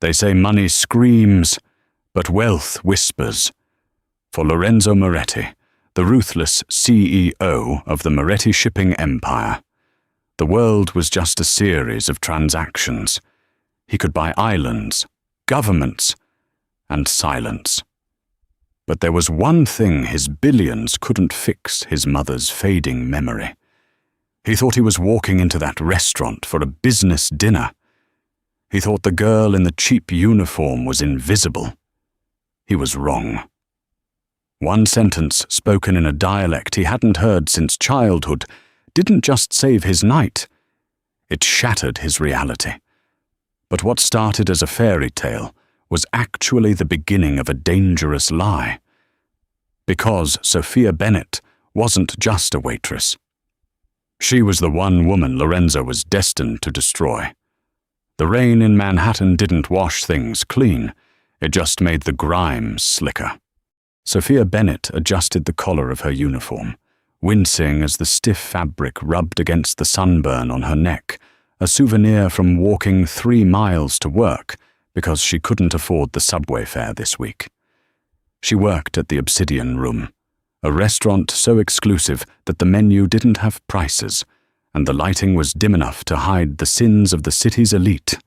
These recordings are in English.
They say money screams, but wealth whispers. For Lorenzo Moretti, the ruthless CEO of the Moretti shipping empire, the world was just a series of transactions. He could buy islands, governments, and silence. But there was one thing his billions couldn't fix: his mother's fading memory. He thought he was walking into that restaurant for a business dinner. He thought the girl in the cheap uniform was invisible. He was wrong. One sentence spoken in a dialect he hadn't heard since childhood didn't just save his night. It shattered his reality. But what started as a fairy tale was actually the beginning of a dangerous lie. Because Sophia Bennett wasn't just a waitress. She was the one woman Lorenzo was destined to destroy. The rain in Manhattan didn't wash things clean. It just made the grime slicker. Sophia Bennett adjusted the collar of her uniform, wincing as the stiff fabric rubbed against the sunburn on her neck, a souvenir from walking 3 miles to work because she couldn't afford the subway fare this week. She worked at the Obsidian Room, a restaurant so exclusive that the menu didn't have prices, and the lighting was dim enough to hide the sins of the city's elite.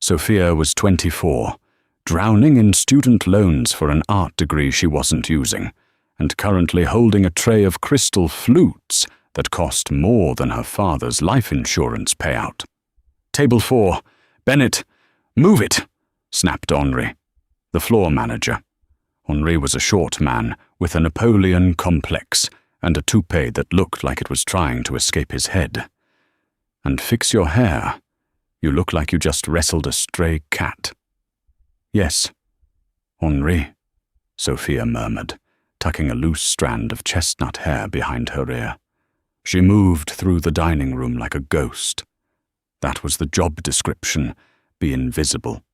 Sophia was 24, drowning in student loans for an art degree she wasn't using, and currently holding a tray of crystal flutes that cost more than her father's life insurance payout. "Table 4. Bennett, move it," snapped Henri, the floor manager. Henri was a short man with a Napoleon complex and a toupee that looked like it was trying to escape his head. "And fix your hair. You look like you just wrestled a stray cat." "Yes, Henri," Sophia murmured, tucking a loose strand of chestnut hair behind her ear. She moved through the dining room like a ghost. That was the job description: be invisible.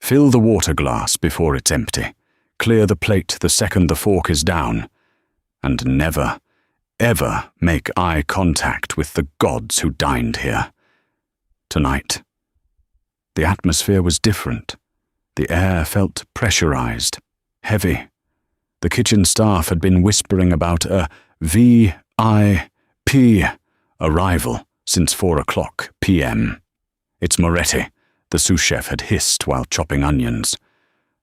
Fill the water glass before it's empty. Clear the plate the second the fork is down. And never, ever make eye contact with the gods who dined here. Tonight. The atmosphere was different. The air felt pressurized, heavy. The kitchen staff had been whispering about a VIP arrival since 4:00 p.m. "It's Moretti," the sous chef had hissed while chopping onions.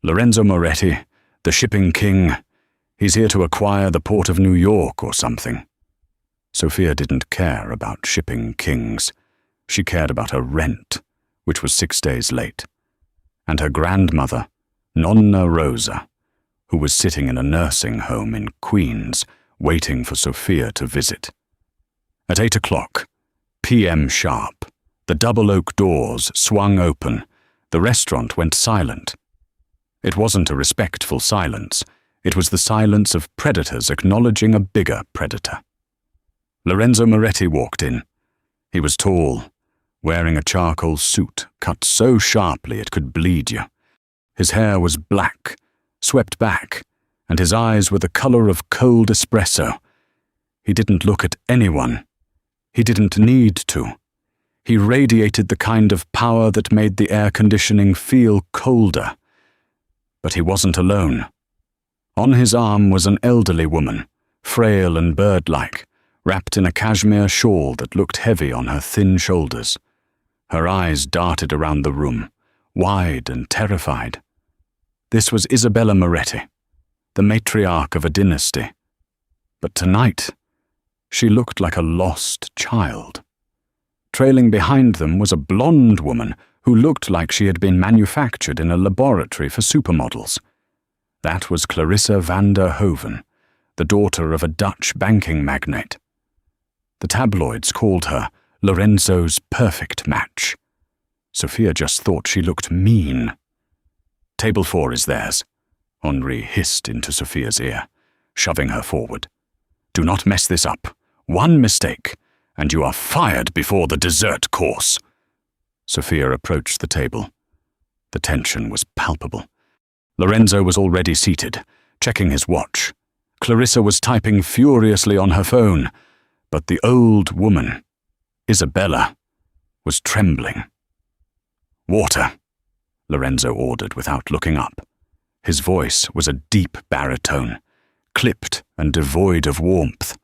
"Lorenzo Moretti, the shipping king. He's here to acquire the port of New York or something." Sophia didn't care about shipping kings. She cared about her rent, which was 6 days late, and her grandmother, Nonna Rosa, who was sitting in a nursing home in Queens, waiting for Sophia to visit. At 8:00 p.m. sharp, the double oak doors swung open. The restaurant went silent. It wasn't a respectful silence. It was the silence of predators acknowledging a bigger predator. Lorenzo Moretti walked in. He was tall, wearing a charcoal suit cut so sharply it could bleed you. His hair was black, swept back, and his eyes were the color of cold espresso. He didn't look at anyone. He didn't need to. He radiated the kind of power that made the air conditioning feel colder. But he wasn't alone. On his arm was an elderly woman, frail and bird-like, wrapped in a cashmere shawl that looked heavy on her thin shoulders. Her eyes darted around the room, wide and terrified. This was Isabella Moretti, the matriarch of a dynasty. But tonight, she looked like a lost child. Trailing behind them was a blonde woman who looked like she had been manufactured in a laboratory for supermodels. That was Clarissa van der Hoven, the daughter of a Dutch banking magnate. The tabloids called her Lorenzo's perfect match. Sophia just thought she looked mean. "Table 4 is theirs," Henri hissed into Sophia's ear, shoving her forward. "Do not mess this up. One mistake, and you are fired before the dessert course." Sophia approached the table. The tension was palpable. Lorenzo was already seated, checking his watch. Clarissa was typing furiously on her phone, but the old woman, Isabella, was trembling. "Water," Lorenzo ordered without looking up. His voice was a deep baritone, clipped and devoid of warmth.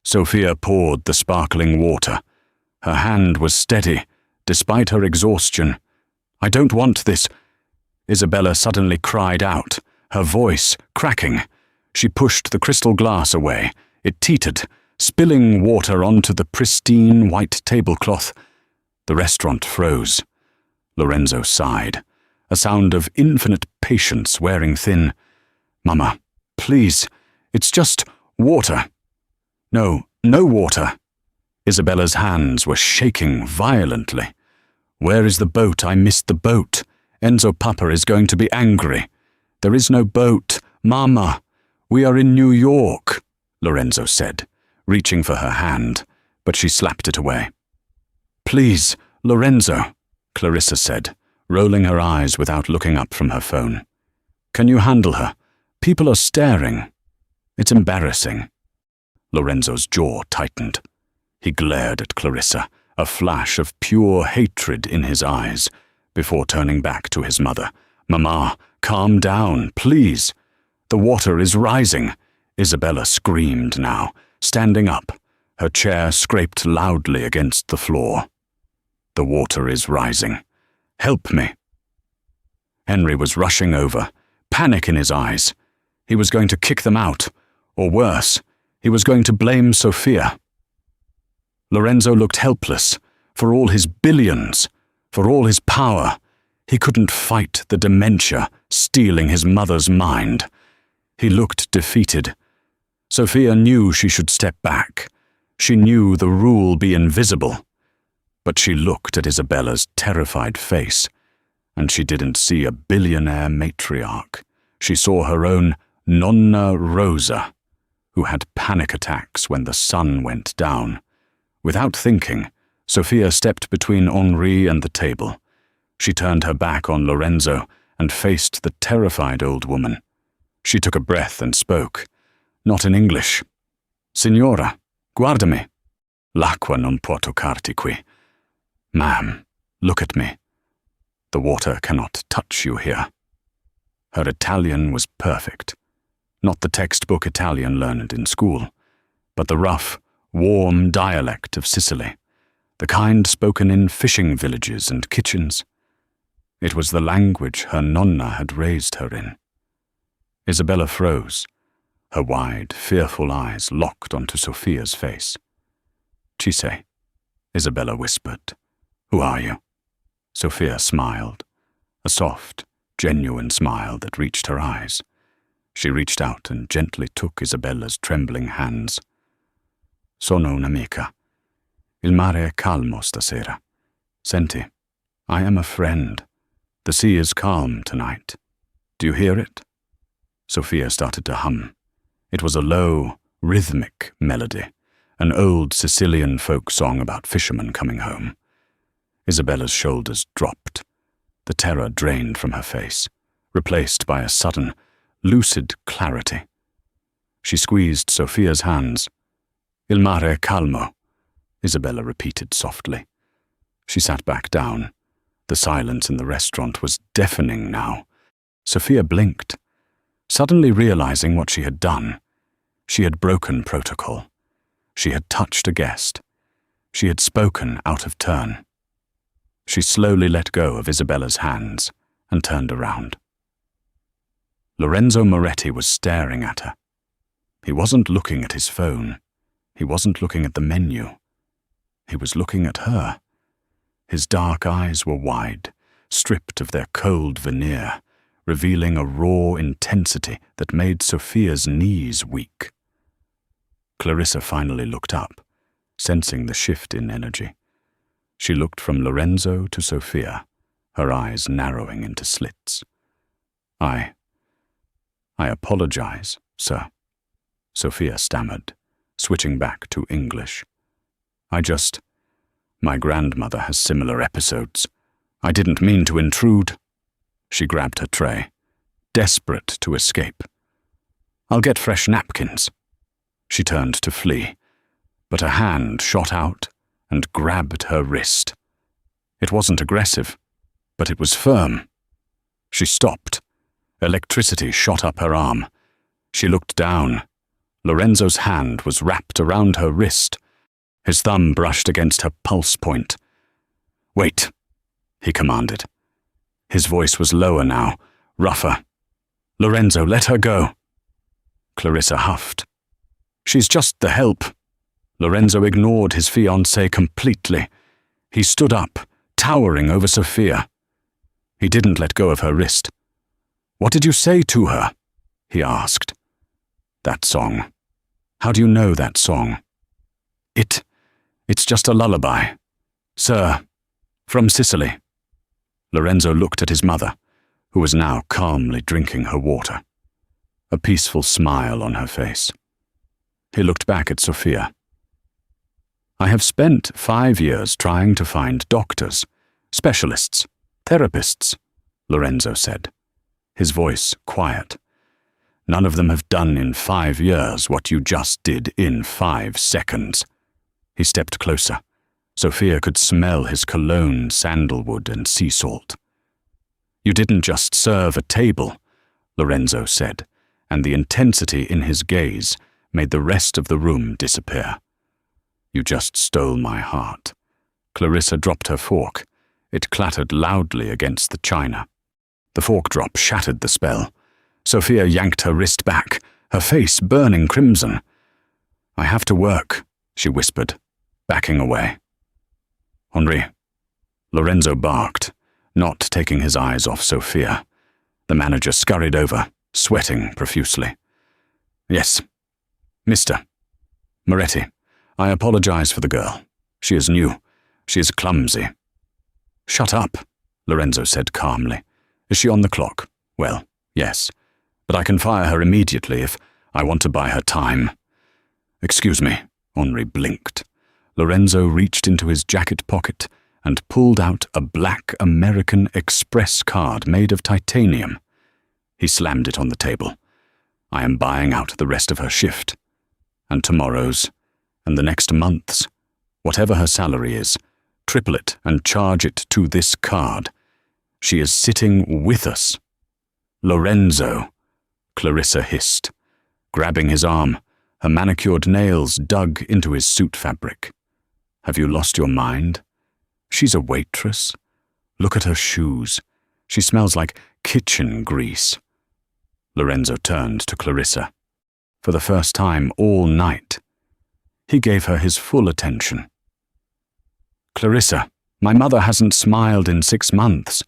Sophia poured the sparkling water. Her hand was steady, despite her exhaustion. "I don't want this," Isabella suddenly cried out, her voice cracking. She pushed the crystal glass away. It teetered, spilling water onto the pristine white tablecloth. The restaurant froze. Lorenzo sighed, a sound of infinite patience wearing thin. "Mama, please, it's just water." "No water." Isabella's hands were shaking violently. "Where is the boat? I missed the boat. Enzo Papa is going to be angry." "There is no boat. Mama, we are in New York," Lorenzo said, reaching for her hand, but she slapped it away. "Please, Lorenzo," Clarissa said, rolling her eyes without looking up from her phone. "Can you handle her? People are staring. It's embarrassing." Lorenzo's jaw tightened. He glared at Clarissa, a flash of pure hatred in his eyes, before turning back to his mother. "Mama, calm down, please." "The water is rising," Isabella screamed now, standing up. Her chair scraped loudly against the floor. "The water is rising. Help me." Henry was rushing over, panic in his eyes. He was going to kick them out, or worse, he was going to blame Sophia. Lorenzo looked helpless. For all his billions, for all his power, he couldn't fight the dementia stealing his mother's mind. He looked defeated. Sophia knew she should step back. She knew the rule be invisible. But she looked at Isabella's terrified face, and she didn't see a billionaire matriarch. She saw her own Nonna Rosa, who had panic attacks when the sun went down. Without thinking, Sophia stepped between Henri and the table. She turned her back on Lorenzo and faced the terrified old woman. She took a breath and spoke, not in English. "Signora, guardami. L'acqua non può toccarti qui. Ma'am, look at me. The water cannot touch you here." Her Italian was perfect. Not the textbook Italian learned in school, but the rough, warm dialect of Sicily, the kind spoken in fishing villages and kitchens. It was the language her nonna had raised her in. Isabella froze, her wide, fearful eyes locked onto Sophia's face. "Cisse," Isabella whispered. "Who are you?" Sophia smiled, a soft, genuine smile that reached her eyes. She reached out and gently took Isabella's trembling hands. "Sono un'amica. Il mare è calmo stasera. Senti, I am a friend. The sea is calm tonight. Do you hear it?" Sophia started to hum. It was a low, rhythmic melody, an old Sicilian folk song about fishermen coming home. Isabella's shoulders dropped. The terror drained from her face, replaced by a sudden, lucid clarity. She squeezed Sophia's hands. "Il mare è calmo," Isabella repeated softly. She sat back down. The silence in the restaurant was deafening now. Sophia blinked, suddenly realizing what she had done. She had broken protocol. She had touched a guest. She had spoken out of turn. She slowly let go of Isabella's hands and turned around. Lorenzo Moretti was staring at her. He wasn't looking at his phone. He wasn't looking at the menu. He was looking at her. His dark eyes were wide, stripped of their cold veneer, revealing a raw intensity that made Sophia's knees weak. Clarissa finally looked up, sensing the shift in energy. She looked from Lorenzo to Sophia, her eyes narrowing into slits. I apologize, sir," Sophia stammered, switching back to English. My grandmother has similar episodes. I didn't mean to intrude." She grabbed her tray, desperate to escape. "I'll get fresh napkins." She turned to flee, but a hand shot out and grabbed her wrist. It wasn't aggressive, but it was firm. She stopped. Electricity shot up her arm. She looked down. Lorenzo's hand was wrapped around her wrist. His thumb brushed against her pulse point. "Wait," he commanded. His voice was lower now, rougher. "Lorenzo, let her go." Clarissa huffed. "She's just the help." Lorenzo ignored his fiancée completely. He stood up, towering over Sophia. He didn't let go of her wrist. "What did you say to her?" he asked. "That song. How do you know that song?" It's just a lullaby. Sir, from Sicily." Lorenzo looked at his mother, who was now calmly drinking her water, a peaceful smile on her face. He looked back at Sophia. "I have spent 5 years trying to find doctors, specialists, therapists," Lorenzo said, his voice quiet. "None of them have done in 5 years what you just did in 5 seconds. He stepped closer. Sophia could smell his cologne, sandalwood, and sea salt. "You didn't just serve a table," Lorenzo said, and the intensity in his gaze made the rest of the room disappear. "You just stole my heart." Clarissa dropped her fork. It clattered loudly against the china. The fork drop shattered the spell. Sophia yanked her wrist back, her face burning crimson. "I have to work," she whispered, backing away. "Henri," Lorenzo barked, not taking his eyes off Sophia. The manager scurried over, sweating profusely. "Yes, Mr. Moretti, I apologize for the girl. She is new. She is clumsy." "Shut up," Lorenzo said calmly. "Is she on the clock?" "Well, yes, but I can fire her immediately if I want to buy her time." "Excuse me," Henri blinked. Lorenzo reached into his jacket pocket and pulled out a black American Express card made of titanium. He slammed it on the table. "I am buying out the rest of her shift, and tomorrow's, and the next month's. Whatever her salary is, triple it and charge it to this card. She is sitting with us." "Lorenzo," Clarissa hissed, grabbing his arm, her manicured nails dug into his suit fabric. "Have you lost your mind? She's a waitress. Look at her shoes. She smells like kitchen grease." Lorenzo turned to Clarissa. For the first time all night, he gave her his full attention. "Clarissa, my mother hasn't smiled in 6 months.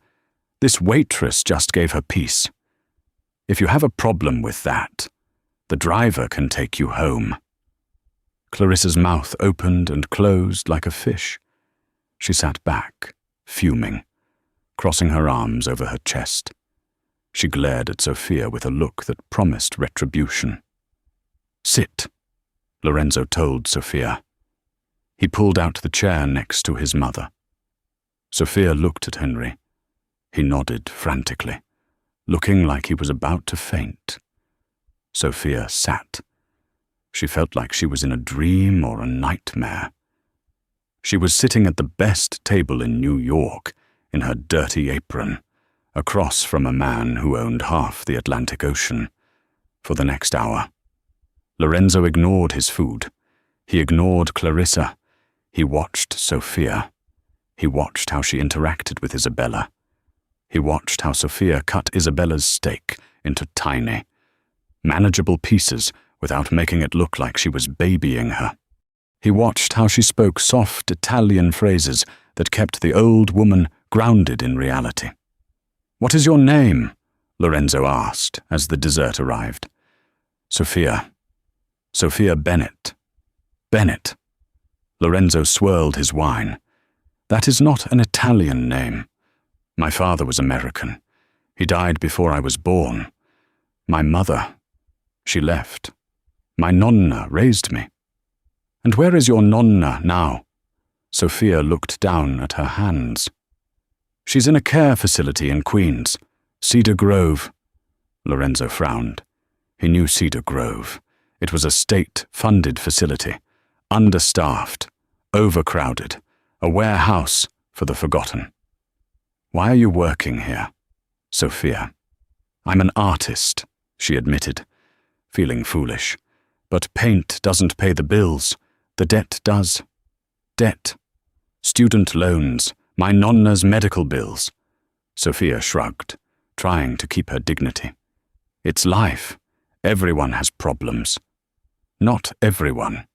This waitress just gave her peace. If you have a problem with that, the driver can take you home." Clarissa's mouth opened and closed like a fish. She sat back, fuming, crossing her arms over her chest. She glared at Sophia with a look that promised retribution. "Sit," Lorenzo told Sophia. He pulled out the chair next to his mother. Sophia looked at Henri. He nodded frantically, looking like he was about to faint. Sophia sat. She felt like she was in a dream or a nightmare. She was sitting at the best table in New York, in her dirty apron, across from a man who owned half the Atlantic Ocean. For the next hour, Lorenzo ignored his food. He ignored Clarissa. He watched Sophia. He watched how she interacted with Isabella. He watched how Sophia cut Isabella's steak into tiny, manageable pieces without making it look like she was babying her. He watched how she spoke soft Italian phrases that kept the old woman grounded in reality. "What is your name?" Lorenzo asked as the dessert arrived. "Sophia. Sophia Bennett." "Bennett." Lorenzo swirled his wine. "That is not an Italian name. My father was American. He died before I was born. My mother, she left. My nonna raised me." "And where is your nonna now?" Sophia looked down at her hands. "She's in a care facility in Queens, Cedar Grove." Lorenzo frowned. He knew Cedar Grove. It was a state-funded facility, understaffed, overcrowded, a warehouse for the forgotten. "Why are you working here?" Sophia. I'm an artist, she admitted, feeling foolish. But paint doesn't pay the bills. The debt does. Debt. Student loans, my nonna's medical bills. Sophia shrugged, trying to keep her dignity. It's life. Everyone has problems. Not everyone,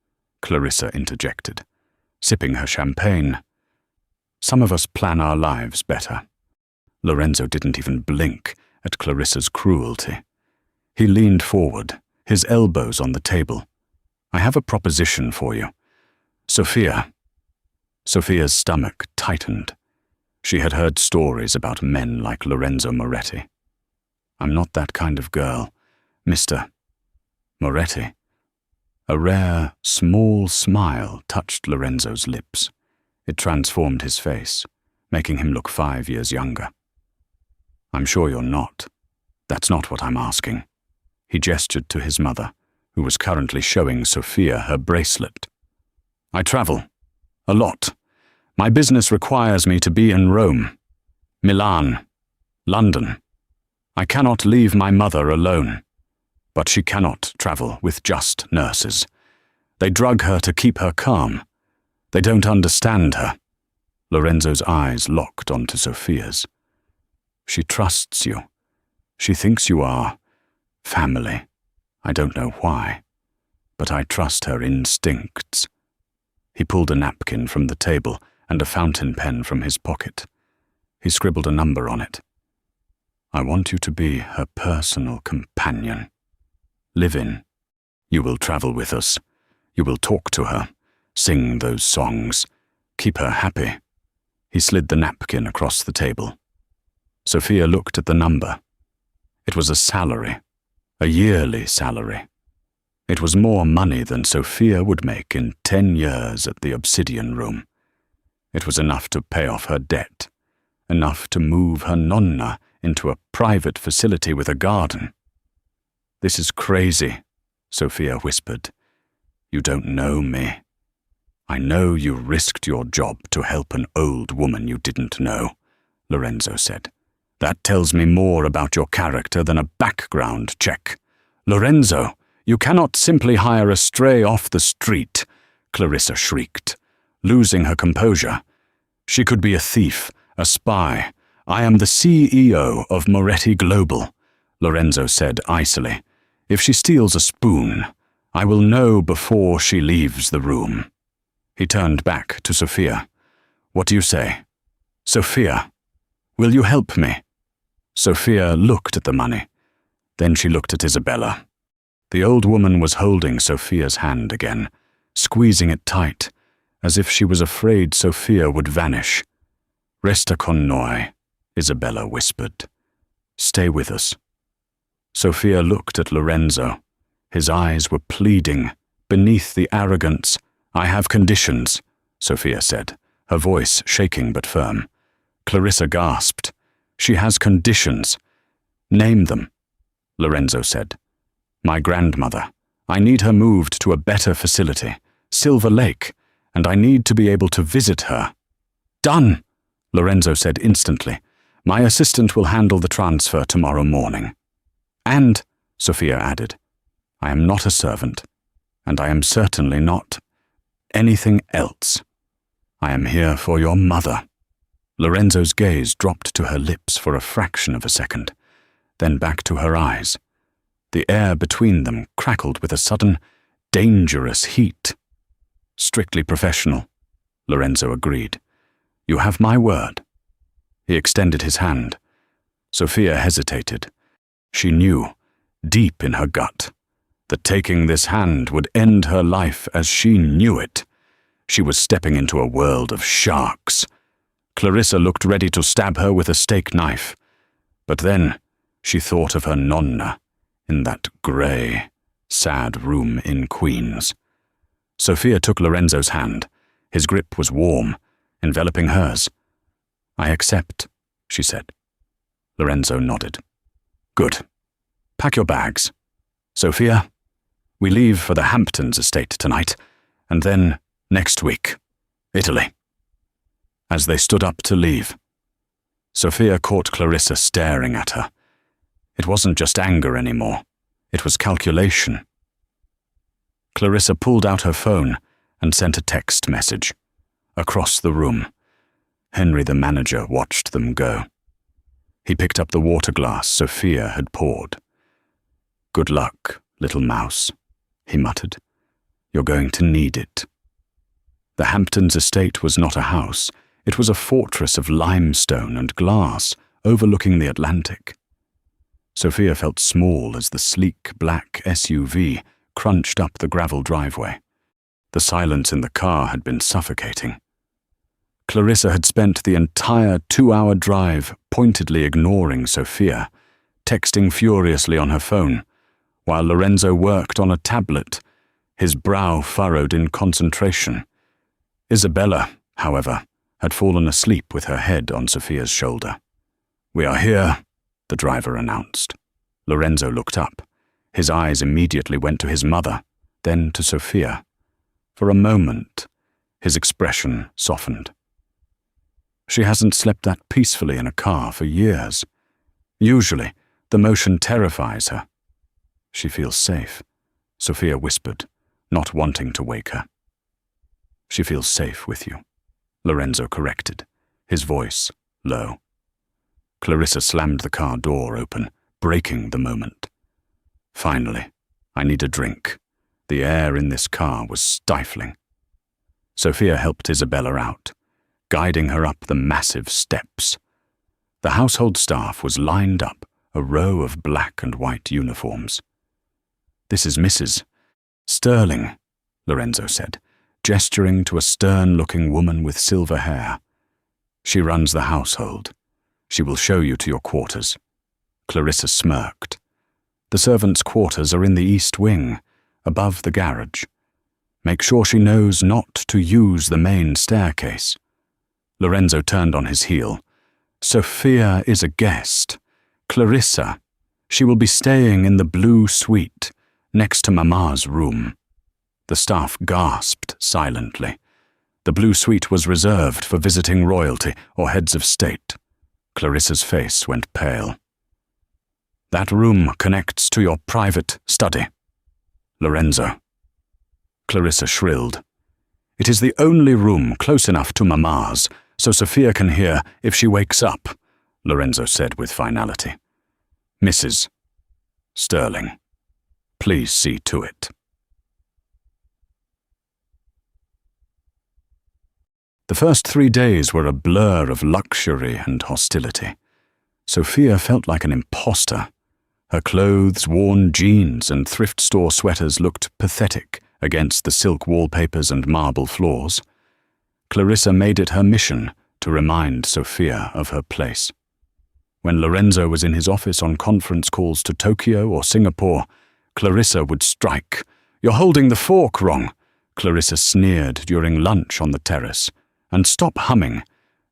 Clarissa interjected, sipping her champagne. Some of us plan our lives better. Lorenzo didn't even blink at Clarissa's cruelty. He leaned forward, his elbows on the table. I have a proposition for you. Sophia. Sophia's stomach tightened. She had heard stories about men like Lorenzo Moretti. I'm not that kind of girl, Mr. Moretti. A rare, small smile touched Lorenzo's lips. It transformed his face, making him look 5 years younger. I'm sure you're not. That's not what I'm asking. He gestured to his mother, who was currently showing Sophia her bracelet. I travel. A lot. My business requires me to be in Rome, Milan, London. I cannot leave my mother alone. But she cannot travel with just nurses. They drug her to keep her calm. They don't understand her. Lorenzo's eyes locked onto Sophia's. She trusts you. She thinks you are family. I don't know why, but I trust her instincts. He pulled a napkin from the table and a fountain pen from his pocket. He scribbled a number on it. I want you to be her personal companion. Live in. You will travel with us. You will talk to her, sing those songs, keep her happy. He slid the napkin across the table. Sophia looked at the number. It was a salary, a yearly salary. It was more money than Sophia would make in 10 years at the Obsidian Room. It was enough to pay off her debt, enough to move her nonna into a private facility with a garden. This is crazy, Sophia whispered. You don't know me. I know you risked your job to help an old woman you didn't know, Lorenzo said. That tells me more about your character than a background check. Lorenzo, you cannot simply hire a stray off the street, Clarissa shrieked, losing her composure. She could be a thief, a spy. I am the CEO of Moretti Global, Lorenzo said icily. If she steals a spoon, I will know before she leaves the room. He turned back to Sophia. What do you say? Sophia, will you help me? Sophia looked at the money. Then she looked at Isabella. The old woman was holding Sophia's hand again, squeezing it tight, as if she was afraid Sophia would vanish. Resta con noi, Isabella whispered. Stay with us. Sophia looked at Lorenzo. His eyes were pleading, beneath the arrogance. I have conditions, Sophia said, her voice shaking but firm. Clarissa gasped. She has conditions. Name them, Lorenzo said. My grandmother. I need her moved to a better facility, Silver Lake, and I need to be able to visit her. Done, Lorenzo said instantly. My assistant will handle the transfer tomorrow morning. And, Sophia added, I am not a servant, and I am certainly not anything else. I am here for your mother. Lorenzo's gaze dropped to her lips for a fraction of a second, then back to her eyes. The air between them crackled with a sudden, dangerous heat. Strictly professional, Lorenzo agreed. You have my word. He extended his hand. Sophia hesitated. She knew, deep in her gut, that taking this hand would end her life as she knew it. She was stepping into a world of sharks. Clarissa looked ready to stab her with a steak knife. But then she thought of her nonna in that grey, sad room in Queens. Sophia took Lorenzo's hand. His grip was warm, enveloping hers. I accept, she said. Lorenzo nodded. Good. Pack your bags. Sophia, we leave for the Hamptons estate tonight, and then next week, Italy. As they stood up to leave, Sophia caught Clarissa staring at her. It wasn't just anger anymore. It was calculation. Clarissa pulled out her phone and sent a text message. Across the room, Henry the manager watched them go. He picked up the water glass Sophia had poured. "Good luck, little mouse," he muttered. "You're going to need it." The Hamptons estate was not a house. It was a fortress of limestone and glass overlooking the Atlantic. Sophia felt small as the sleek black SUV crunched up the gravel driveway. The silence in the car had been suffocating. Clarissa had spent the entire 2-hour drive pointedly ignoring Sophia, texting furiously on her phone, while Lorenzo worked on a tablet, his brow furrowed in concentration. Isabella, however, had fallen asleep with her head on Sophia's shoulder. "We are here," the driver announced. Lorenzo looked up. His eyes immediately went to his mother, then to Sophia. For a moment, his expression softened. She hasn't slept that peacefully in a car for years. Usually, the motion terrifies her. "She feels safe," Sophia whispered, not wanting to wake her. "She feels safe with you," Lorenzo corrected, his voice low. Clarissa slammed the car door open, breaking the moment. "Finally, I need a drink." The air in this car was stifling. Sophia helped Isabella out, guiding her up the massive steps. The household staff was lined up, a row of black and white uniforms. "This is Mrs. Sterling," Lorenzo said, gesturing to a stern-looking woman with silver hair. "She runs the household. She will show you to your quarters." Clarissa smirked. "The servants' quarters are in the east wing, above the garage. Make sure she knows not to use the main staircase." Lorenzo turned on his heel. "Sophia is a guest. Clarissa, she will be staying in the blue suite, next to Mama's room." The staff gasped silently. The blue suite was reserved for visiting royalty or heads of state. Clarissa's face went pale. "That room connects to your private study." "Lorenzo." Clarissa shrilled. "It is the only room close enough to Mama's, so Sophia can hear if she wakes up," Lorenzo said with finality. "Mrs. Sterling, please see to it." The first 3 days were a blur of luxury and hostility. Sophia felt like an imposter. Her clothes, worn jeans, and thrift store sweaters looked pathetic against the silk wallpapers and marble floors. Clarissa made it her mission to remind Sophia of her place. When Lorenzo was in his office on conference calls to Tokyo or Singapore, Clarissa would strike. "You're holding the fork wrong," Clarissa sneered during lunch on the terrace. "And stop humming.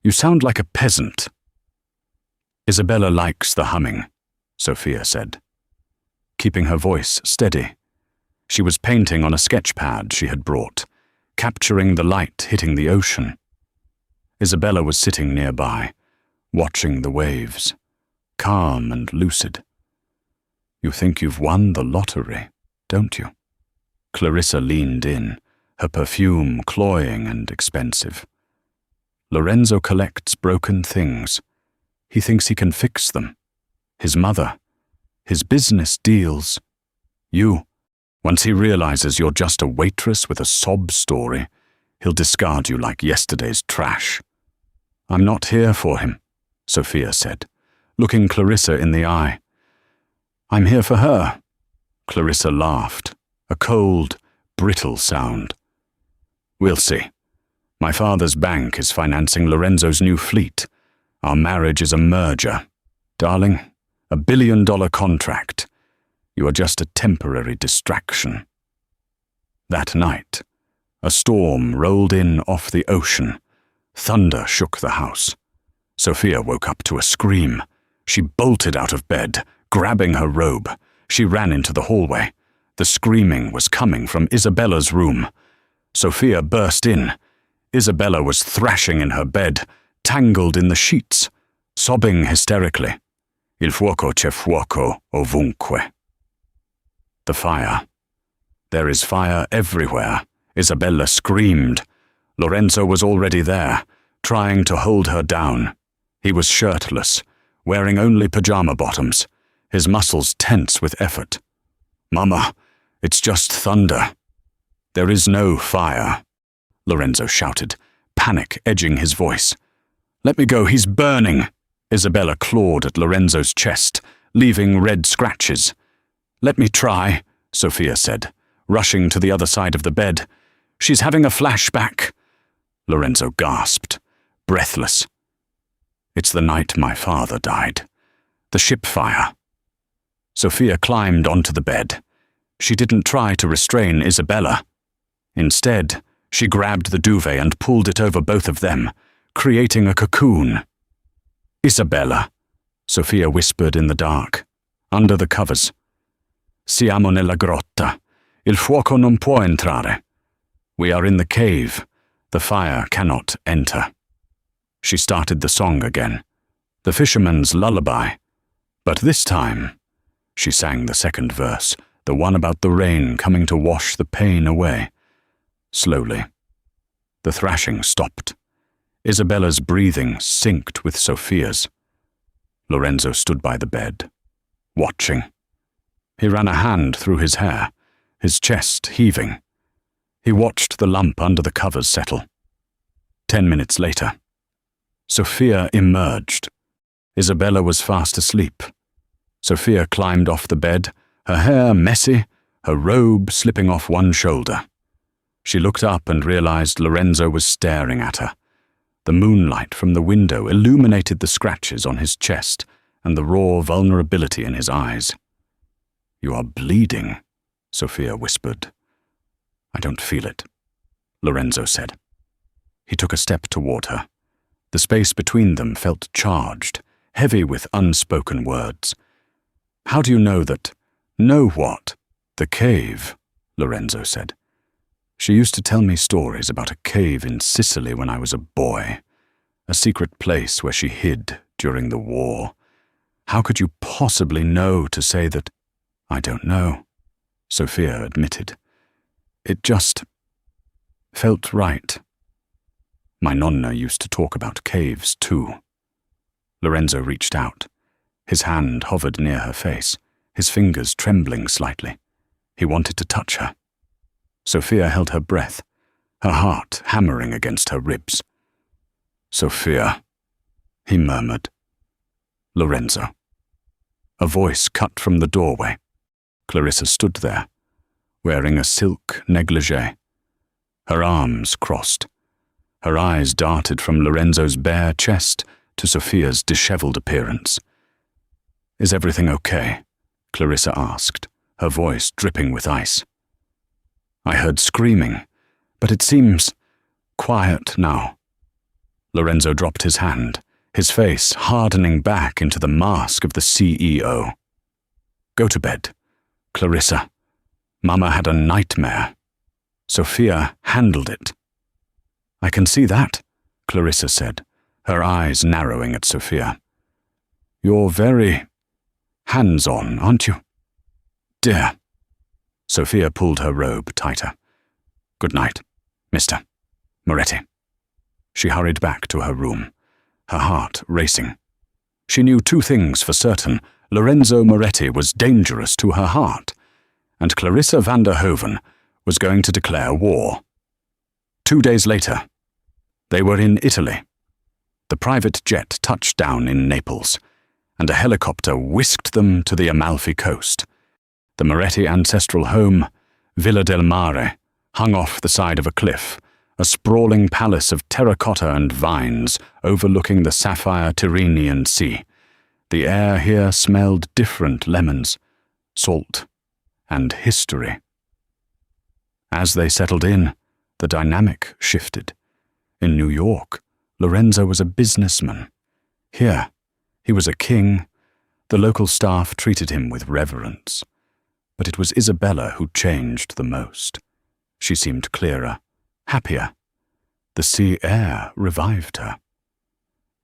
You sound like a peasant." "Isabella likes the humming," Sophia said, keeping her voice steady. She was painting on a sketch pad she had brought, capturing the light hitting the ocean. Isabella was sitting nearby, watching the waves, calm and lucid. "You think you've won the lottery, don't you?" Clarissa leaned in, her perfume cloying and expensive. "Lorenzo collects broken things. He thinks he can fix them. His mother, his business deals. You, once he realizes you're just a waitress with a sob story, he'll discard you like yesterday's trash." "I'm not here for him," Sophia said, looking Clarissa in the eye. "I'm here for her." Clarissa laughed, a cold, brittle sound. "We'll see. My father's bank is financing Lorenzo's new fleet. Our marriage is a merger. Darling, a $1 billion contract. You are just a temporary distraction." That night, a storm rolled in off the ocean. Thunder shook the house. Sophia woke up to a scream. She bolted out of bed, grabbing her robe. She ran into the hallway. The screaming was coming from Isabella's room. Sophia burst in. Isabella was thrashing in her bed, tangled in the sheets. sobbing hysterically. Il fuoco c'è fuoco ovunque. The fire. There is fire everywhere, Isabella screamed. Lorenzo was already there, trying to hold her down. He was shirtless, wearing only pajama bottoms, his muscles tense with effort. Mama, it's just thunder. There is no fire, Lorenzo shouted, panic edging his voice. Let me go, he's burning. Isabella clawed at Lorenzo's chest, leaving red scratches. Let me try, Sophia said, rushing to the other side of the bed. She's having a flashback. Lorenzo gasped, breathless. It's the night my father died. The ship fire. Sophia climbed onto the bed. She didn't try to restrain Isabella. Instead, she grabbed the duvet and pulled it over both of them, creating a cocoon. Isabella, Sophia whispered in the dark, under the covers. Siamo nella grotta. Il fuoco non può entrare. We are in the cave. The fire cannot enter. She started the song again, the fisherman's lullaby. But this time, she sang the second verse, the one about the rain coming to wash the pain away. Slowly. The thrashing stopped. Isabella's breathing synced with Sophia's. Lorenzo stood by the bed, watching. He ran a hand through his hair, his chest heaving. He watched the lump under the covers settle. 10 minutes later, Sophia emerged. Isabella was fast asleep. Sophia climbed off the bed, her hair messy, her robe slipping off one shoulder. She looked up and realized Lorenzo was staring at her. The moonlight from the window illuminated the scratches on his chest and the raw vulnerability in his eyes. You are bleeding, Sophia whispered. I don't feel it, Lorenzo said. He took a step toward her. The space between them felt charged, heavy with unspoken words. How do you know that? Know what? The cave, Lorenzo said. She used to tell me stories about a cave in Sicily when I was a boy, a secret place where she hid during the war. How could you possibly know to say that? I don't know, Sophia admitted. It just felt right. My nonna used to talk about caves too. Lorenzo reached out. His hand hovered near her face, his fingers trembling slightly. He wanted to touch her. Sophia held her breath, her heart hammering against her ribs. Sophia, he murmured. Lorenzo. A voice cut from the doorway. Clarissa stood there, wearing a silk negligee. Her arms crossed. Her eyes darted from Lorenzo's bare chest to Sophia's disheveled appearance. Is everything okay? Clarissa asked, her voice dripping with ice. I heard screaming, but it seems quiet now. Lorenzo dropped his hand, his face hardening back into the mask of the CEO. Go to bed, Clarissa. Mama had a nightmare. Sophia handled it. I can see that, Clarissa said, her eyes narrowing at Sophia. You're very hands-on, aren't you? Dear. Sophia pulled her robe tighter. Good night, Mr. Moretti. She hurried back to her room, her heart racing. She knew two things for certain. Lorenzo Moretti was dangerous to her heart, and Clarissa van der Hoven was going to declare war. 2 days later, they were in Italy. The private jet touched down in Naples, and a helicopter whisked them to the Amalfi coast. The Moretti ancestral home, Villa del Mare, hung off the side of a cliff, a sprawling palace of terracotta and vines overlooking the sapphire Tyrrhenian Sea. The air here smelled different lemons, salt, and history. As they settled in, the dynamic shifted. In New York, Lorenzo was a businessman. Here, he was a king. The local staff treated him with reverence. But it was Isabella who changed the most. She seemed clearer, happier. The sea air revived her.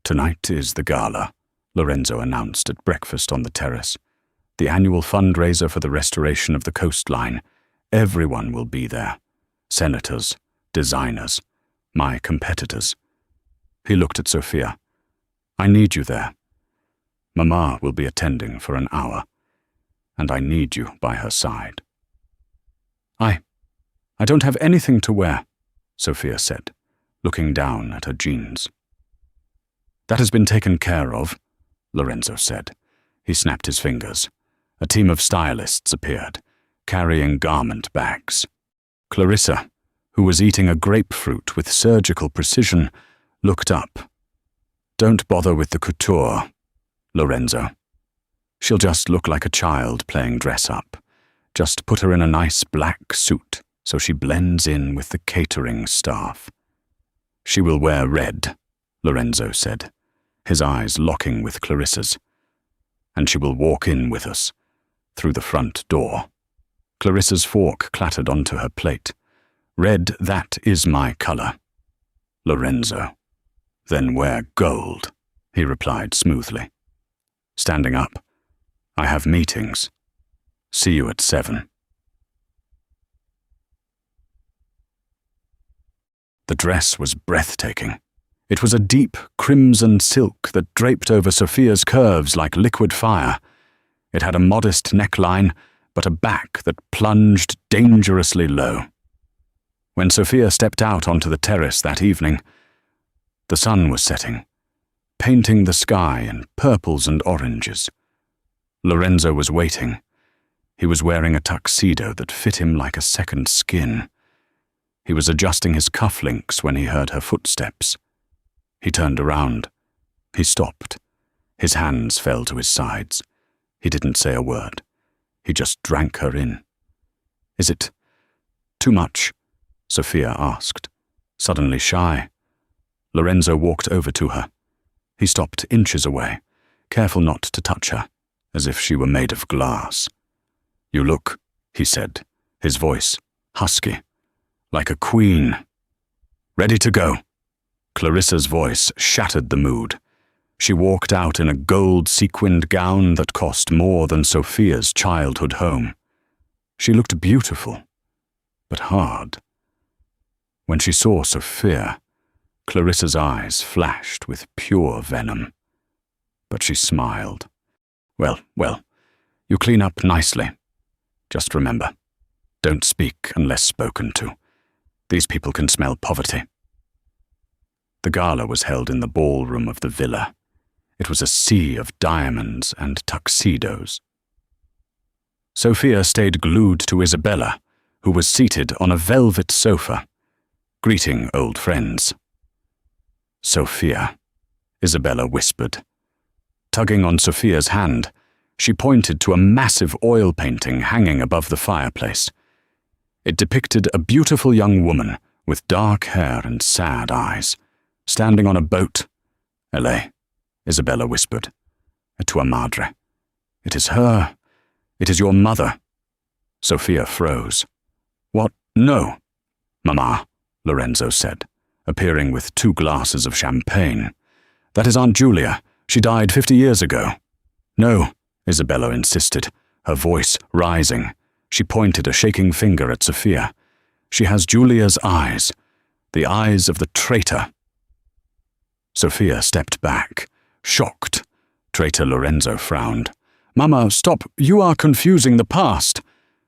Tonight is the gala, Lorenzo announced at breakfast on the terrace. "The annual fundraiser for the restoration of the coastline. Everyone will be there. Senators, designers, my competitors." He looked at Sophia. "I need you there. Mama will be attending for an hour, and I need you by her side." I don't have anything to wear," Sophia said, looking down at her jeans. "That has been taken care of," Lorenzo said. He snapped his fingers. A team of stylists appeared, carrying garment bags. Clarissa, who was eating a grapefruit with surgical precision, looked up. "Don't bother with the couture, Lorenzo. She'll just look like a child playing dress-up. Just put her in a nice black suit so she blends in with the catering staff." "She will wear red," Lorenzo said, his eyes locking with Clarissa's. "And she will walk in with us, through the front door." Clarissa's fork clattered onto her plate. "Red, that is my color." "Lorenzo." "Then wear gold," he replied smoothly. Standing up, "I have meetings. See you at 7. The dress was breathtaking. It was a deep crimson silk that draped over Sophia's curves like liquid fire. It had a modest neckline, but a back that plunged dangerously low. When Sophia stepped out onto the terrace that evening, the sun was setting, painting the sky in purples and oranges. Lorenzo was waiting. He was wearing a tuxedo that fit him like a second skin. He was adjusting his cufflinks when he heard her footsteps. He turned around. He stopped. His hands fell to his sides. He didn't say a word. He just drank her in. "Is it too much?" Sophia asked, suddenly shy. Lorenzo walked over to her. He stopped inches away, careful not to touch her, as if she were made of glass. "You look," he said, his voice husky, "like a queen." "Ready to go." Clarissa's voice shattered the mood. She walked out in a gold-sequined gown that cost more than Sophia's childhood home. She looked beautiful, but hard. When she saw Sophia, Clarissa's eyes flashed with pure venom. But she smiled. Well, you clean up nicely. Just remember, don't speak unless spoken to. These people can smell poverty." The gala was held in the ballroom of the villa. It was a sea of diamonds and tuxedos. Sophia stayed glued to Isabella, who was seated on a velvet sofa, greeting old friends. "Sophia," Isabella whispered. Tugging on Sophia's hand, she pointed to a massive oil painting hanging above the fireplace. It depicted a beautiful young woman with dark hair and sad eyes, standing on a boat. "Ele," Isabella whispered. "Tua madre. It is her. It is your mother." Sophia froze. "What? No." "Mama," Lorenzo said, appearing with 2 glasses of champagne. "That is Aunt Julia. She died 50 years ago." "No," Isabella insisted, her voice rising. She pointed a shaking finger at Sophia. "She has Julia's eyes, the eyes of the traitor." Sophia stepped back, shocked. Traitor Lorenzo frowned. "Mama, stop, you are confusing the past."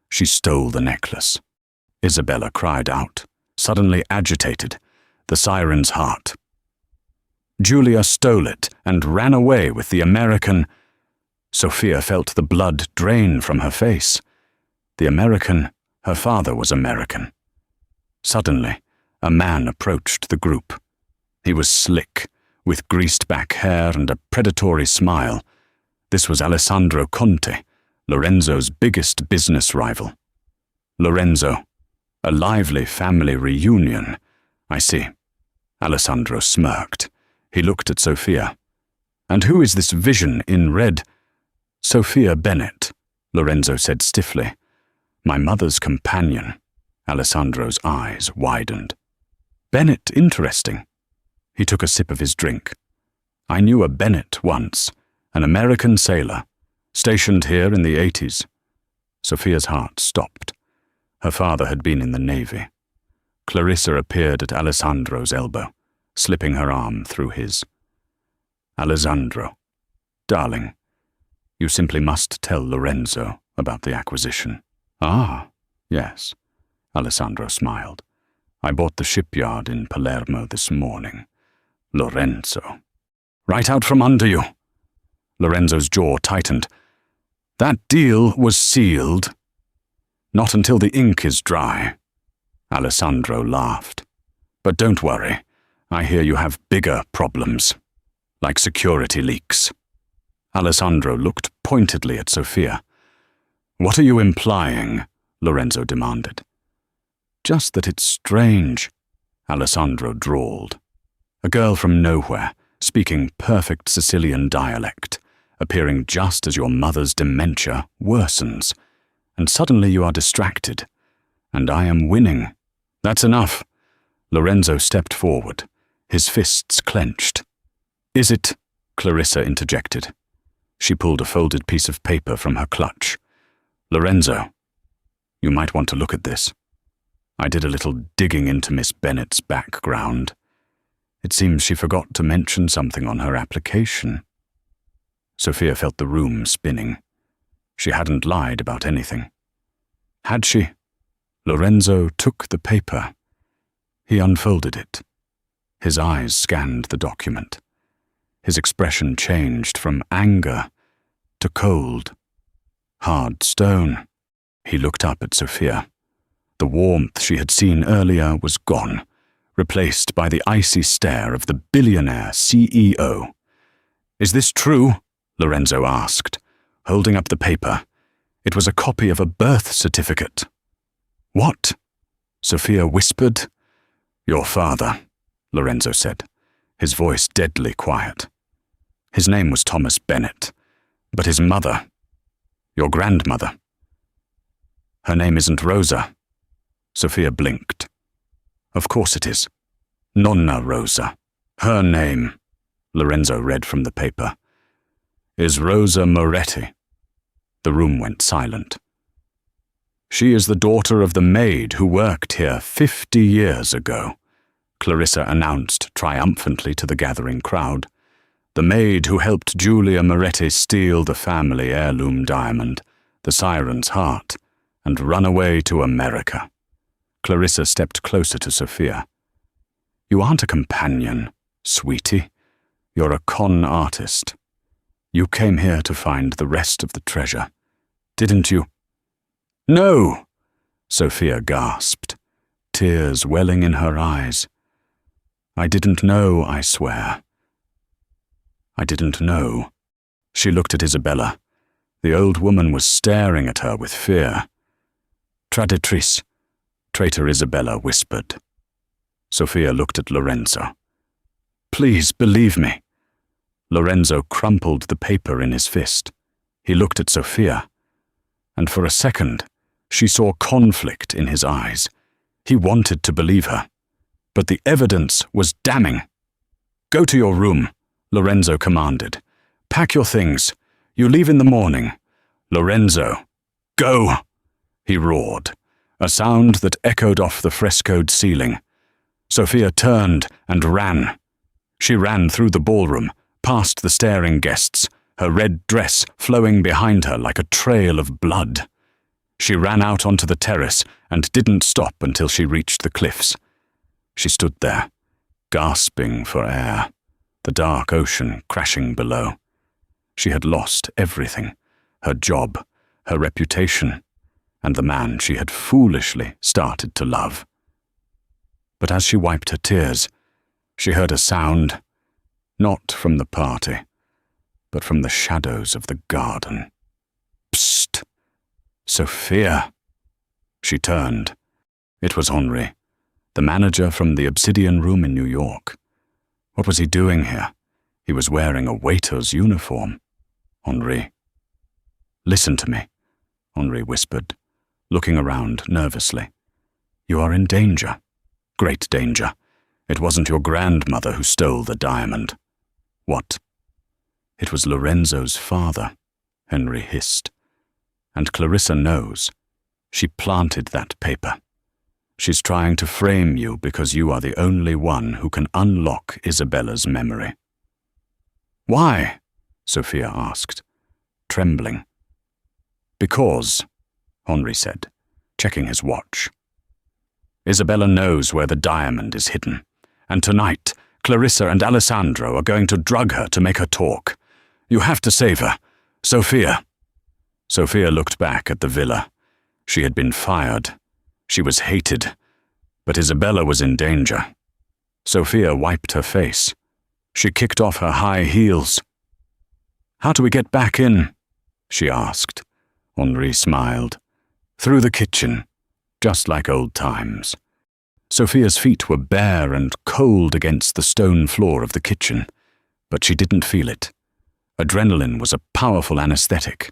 "She stole the necklace," Isabella cried out, suddenly agitated, the siren's heart. "Julia stole it and ran away with the American." Sophia felt the blood drain from her face. The American, her father was American. Suddenly, a man approached the group. He was slick, with greased-back hair and a predatory smile. This was Alessandro Conte, Lorenzo's biggest business rival. "Lorenzo, a lively family reunion. I see." Alessandro smirked. He looked at Sophia. "And who is this vision in red?" "Sophia Bennett," Lorenzo said stiffly. "My mother's companion." Alessandro's eyes widened. "Bennett, interesting." He took a sip of his drink. "I knew a Bennett once. An American sailor, stationed here in the 80s. Sophia's heart stopped. Her father had been in the Navy. Clarissa appeared at Alessandro's elbow, slipping her arm through his. Alessandro, darling, you simply must tell Lorenzo about the acquisition. Ah, yes, Alessandro smiled. I bought the shipyard in Palermo this morning. Lorenzo. Right out from under you. Lorenzo's jaw tightened. That deal was sealed. Not until the ink is dry. Alessandro laughed. But don't worry. I hear you have bigger problems, like security leaks. Alessandro looked pointedly at Sophia. What are you implying? Lorenzo demanded. Just that it's strange, Alessandro drawled. A girl from nowhere, speaking perfect Sicilian dialect, appearing just as your mother's dementia worsens, and suddenly you are distracted, and I am winning. That's enough. Lorenzo stepped forward, his fists clenched. Is it? Clarissa interjected. She pulled a folded piece of paper from her clutch. Lorenzo, you might want to look at this. I did a little digging into Miss Bennet's background. It seems she forgot to mention something on her application. Sophia felt the room spinning. She hadn't lied about anything. Had she? Lorenzo took the paper. He unfolded it. His eyes scanned the document. His expression changed from anger to cold. Hard stone. He looked up at Sophia. The warmth she had seen earlier was gone, replaced by the icy stare of the billionaire CEO. Is this true? Lorenzo asked, holding up the paper. It was a copy of a birth certificate. What? Sophia whispered. Your father, Lorenzo said, his voice deadly quiet. His name was Thomas Bennett, but his mother, your grandmother. Her name isn't Rosa. Sophia blinked. Of course it is. Nonna Rosa. Her name, Lorenzo read from the paper, is Rosa Moretti. The room went silent. She is the daughter of the maid who worked here 50 years ago, Clarissa announced triumphantly to the gathering crowd. The maid who helped Julia Moretti steal the family heirloom diamond, the siren's heart, and run away to America. Clarissa stepped closer to Sophia. You aren't a companion, sweetie. You're a con artist. You came here to find the rest of the treasure, didn't you? No, Sophia gasped, tears welling in her eyes. I didn't know, I swear. I didn't know. She looked at Isabella. The old woman was staring at her with fear. Traditrice, Traitor Isabella whispered. Sophia looked at Lorenzo. Please believe me. Lorenzo crumpled the paper in his fist. He looked at Sophia, and for a second, she saw conflict in his eyes. He wanted to believe her, but the evidence was damning. Go to your room, Lorenzo commanded. Pack your things. You leave in the morning. Lorenzo, go, he roared, a sound that echoed off the frescoed ceiling. Sophia turned and ran. She ran through the ballroom, past the staring guests, her red dress flowing behind her like a trail of blood. She ran out onto the terrace and didn't stop until she reached the cliffs. She stood there, gasping for air, the dark ocean crashing below. She had lost everything, her job, her reputation, and the man she had foolishly started to love. But as she wiped her tears, she heard a sound, not from the party, but from the shadows of the garden. Psst! Sophia! She turned. It was Henri, the manager from the Obsidian Room in New York. What was he doing here? He was wearing a waiter's uniform. Henri. Listen to me, Henri whispered, looking around nervously. You are in danger. Great danger. It wasn't your grandmother who stole the diamond. What? It was Lorenzo's father, Henry hissed. And Clarissa knows. She planted that paper. She's trying to frame you because you are the only one who can unlock Isabella's memory. Why? Sophia asked, trembling. Because, Henri said, checking his watch. Isabella knows where the diamond is hidden, and tonight Clarissa and Alessandro are going to drug her to make her talk. You have to save her. Sophia. Sophia looked back at the villa. She had been fired. She was hated. But Isabella was in danger. Sophia wiped her face. She kicked off her high heels. How do we get back in? She asked. Henri smiled. Through the kitchen, just like old times. Sophia's feet were bare and cold against the stone floor of the kitchen, but she didn't feel it. Adrenaline was a powerful anesthetic.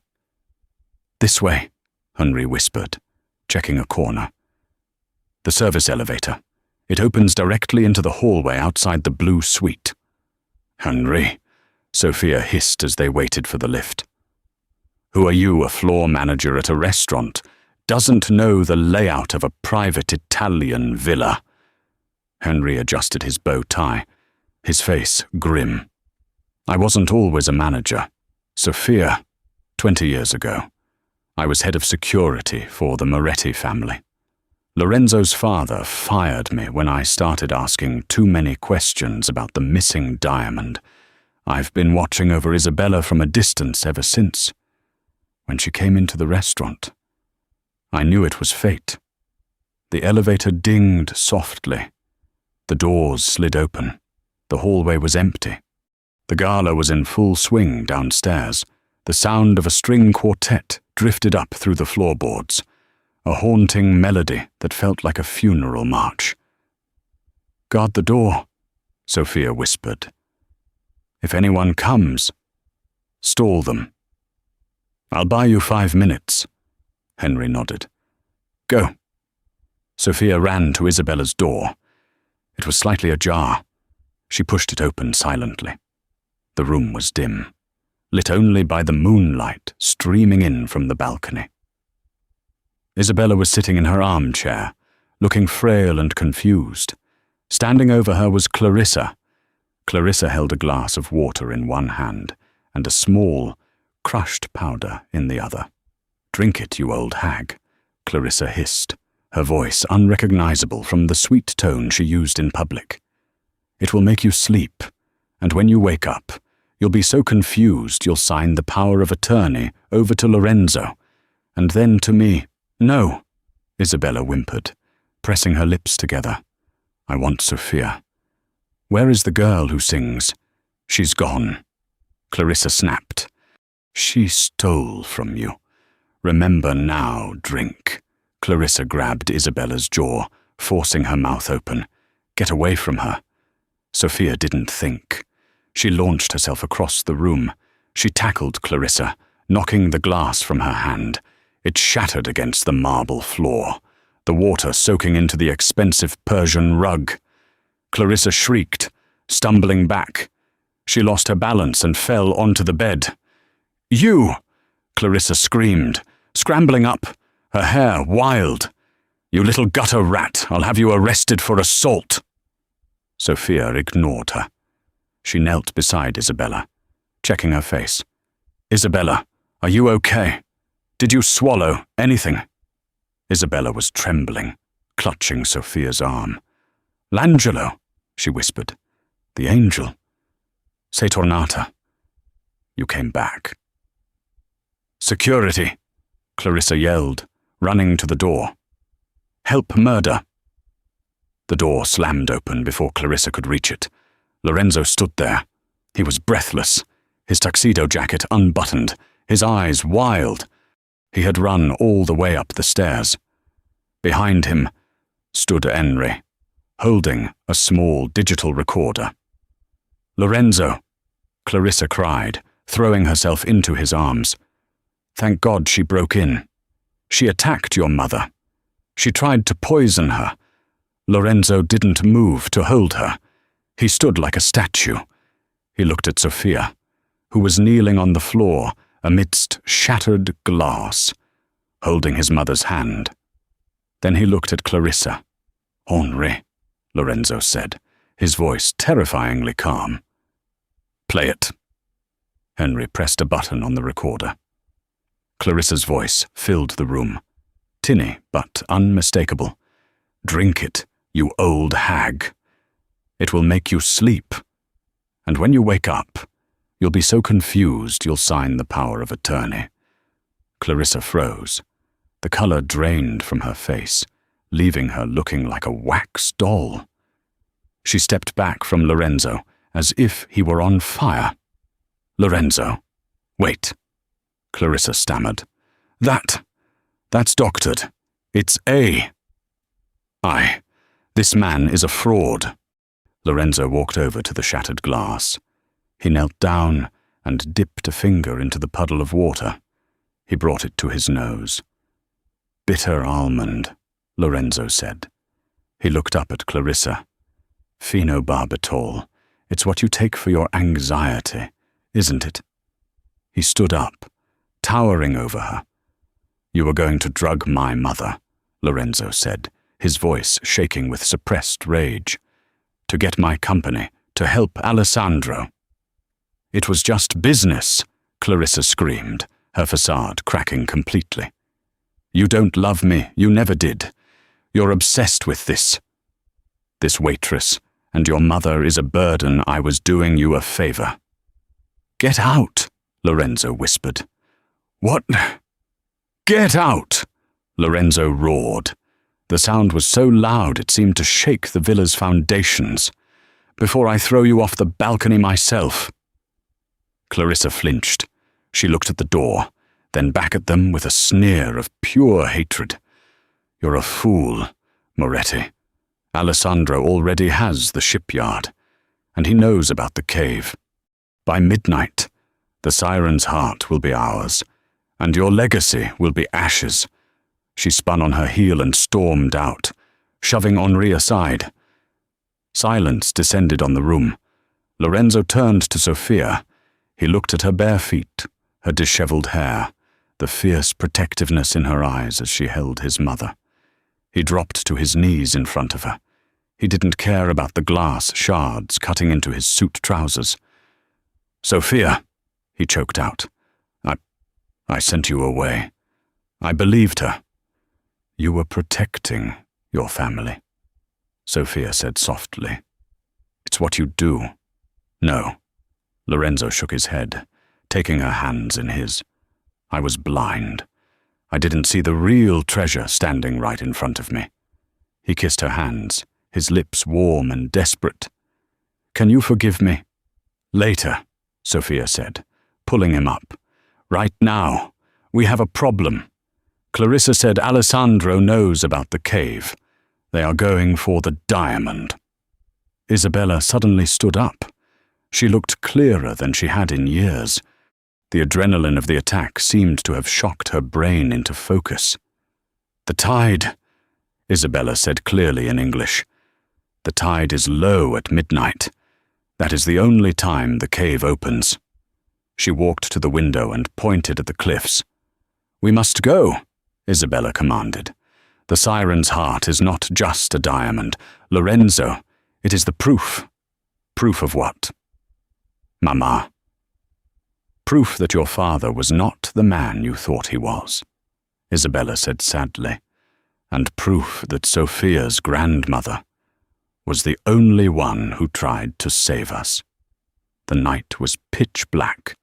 This way, Henri whispered, checking a corner. The service elevator. It opens directly into the hallway outside the blue suite. Henri, Sophia hissed as they waited for the lift. Who are you, a floor manager at a restaurant? Doesn't know the layout of a private Italian villa. Henri adjusted his bow tie, his face grim. I wasn't always a manager. Sophia, 20 years ago. I was head of security for the Moretti family. Lorenzo's father fired me when I started asking too many questions about the missing diamond. I've been watching over Isabella from a distance ever since. When she came into the restaurant, I knew it was fate. The elevator dinged softly. The doors slid open. The hallway was empty. The gala was in full swing downstairs. The sound of a string quartet drifted up through the floorboards, a haunting melody that felt like a funeral march. Guard the door, Sophia whispered. If anyone comes, stall them. I'll buy you 5 minutes. Henri nodded. Go. Sophia ran to Isabella's door. It was slightly ajar. She pushed it open silently. The room was dim, lit only by the moonlight streaming in from the balcony. Isabella was sitting in her armchair, looking frail and confused. Standing over her was Clarissa. Clarissa held a glass of water in one hand and a small, crushed powder in the other. Drink it, you old hag, Clarissa hissed, her voice unrecognizable from the sweet tone she used in public. It will make you sleep, and when you wake up, you'll be so confused you'll sign the power of attorney over to Lorenzo, and then to me. No, Isabella whimpered, pressing her lips together. I want Sophia. Where is the girl who sings? She's gone. Clarissa snapped. She stole from you. Remember now, drink. Clarissa grabbed Isabella's jaw, forcing her mouth open. Get away from her. Sophia didn't think. She launched herself across the room. She tackled Clarissa, knocking the glass from her hand. It shattered against the marble floor, the water soaking into the expensive Persian rug. Clarissa shrieked, stumbling back. She lost her balance and fell onto the bed. You! Clarissa screamed, scrambling up, her hair wild. You little gutter rat, I'll have you arrested for assault. Sophia ignored her. She knelt beside Isabella, checking her face. Isabella, are you okay? Did you swallow anything? Isabella was trembling, clutching Sophia's arm. L'Angelo, she whispered. The angel. Sei tornata. You came back. Security, Clarissa yelled, running to the door. Help murder. The door slammed open before Clarissa could reach it. Lorenzo stood there. He was breathless, his tuxedo jacket unbuttoned, his eyes wild. He had run all the way up the stairs. Behind him stood Henri, holding a small digital recorder. Lorenzo, Clarissa cried, throwing herself into his arms. Thank God she broke in. She attacked your mother. She tried to poison her. Lorenzo didn't move to hold her. He stood like a statue. He looked at Sophia. who was kneeling on the floor amidst shattered glass, holding his mother's hand. Then he looked at Clarissa. "Henri," Lorenzo said, his voice terrifyingly calm. "Play it." Henry pressed a button on the recorder. Clarissa's voice filled the room, tinny but unmistakable. "Drink it, you old hag. It will make you sleep. And when you wake up, you'll be so confused you'll sign the power of attorney." Clarissa froze. The color drained from her face, leaving her looking like a wax doll. She stepped back from Lorenzo as if he were on fire. "Lorenzo, wait," Clarissa stammered. That's doctored. It's A. This man is a fraud." Lorenzo walked over to the shattered glass. He knelt down and dipped a finger into the puddle of water. He brought it to his nose. "Bitter almond," Lorenzo said. He looked up at Clarissa. "Phenobarbital. It's what you take for your anxiety, isn't it?" He stood up, towering over her. "You are going to drug my mother," Lorenzo said, his voice shaking with suppressed rage. "To get my company, to help Alessandro." "It was just business," Clarissa screamed, her facade cracking completely. "You don't love me, you never did. You're obsessed with this. This waitress, and your mother is a burden. I was doing you a favor." "Get out," Lorenzo whispered. "What?" "Get out!" Lorenzo roared. The sound was so loud it seemed to shake the villa's foundations. "Before I throw you off the balcony myself." Clarissa flinched. She looked at the door, then back at them with a sneer of pure hatred. "You're a fool, Moretti. Alessandro already has the shipyard, and he knows about the cave. By midnight, the siren's heart will be ours, and your legacy will be ashes." She spun on her heel and stormed out, shoving Henri aside. Silence descended on the room. Lorenzo turned to Sophia. He looked at her bare feet, her disheveled hair, the fierce protectiveness in her eyes as she held his mother. He dropped to his knees in front of her. He didn't care about the glass shards cutting into his suit trousers. "Sophia," he choked out. I sent you away. I believed her." "You were protecting your family," Sophia said softly. "It's what you do." "No." Lorenzo shook his head, taking her hands in his. "I was blind. I didn't see the real treasure standing right in front of me." He kissed her hands, his lips warm and desperate. "Can you forgive me?" "Later," Sophia said, pulling him up. "Right now, we have a problem. Clarissa said Alessandro knows about the cave. They are going for the diamond." Isabella suddenly stood up. She looked clearer than she had in years. The adrenaline of the attack seemed to have shocked her brain into focus. "The tide," Isabella said clearly in English. "The tide is low at midnight. That is the only time the cave opens." She walked to the window and pointed at the cliffs. "We must go," Isabella commanded. "The siren's heart is not just a diamond. Lorenzo, it is the proof." "Proof of what?" "Mama." "Proof that your father was not the man you thought he was," Isabella said sadly, "and proof that Sophia's grandmother was the only one who tried to save us." The night was pitch black,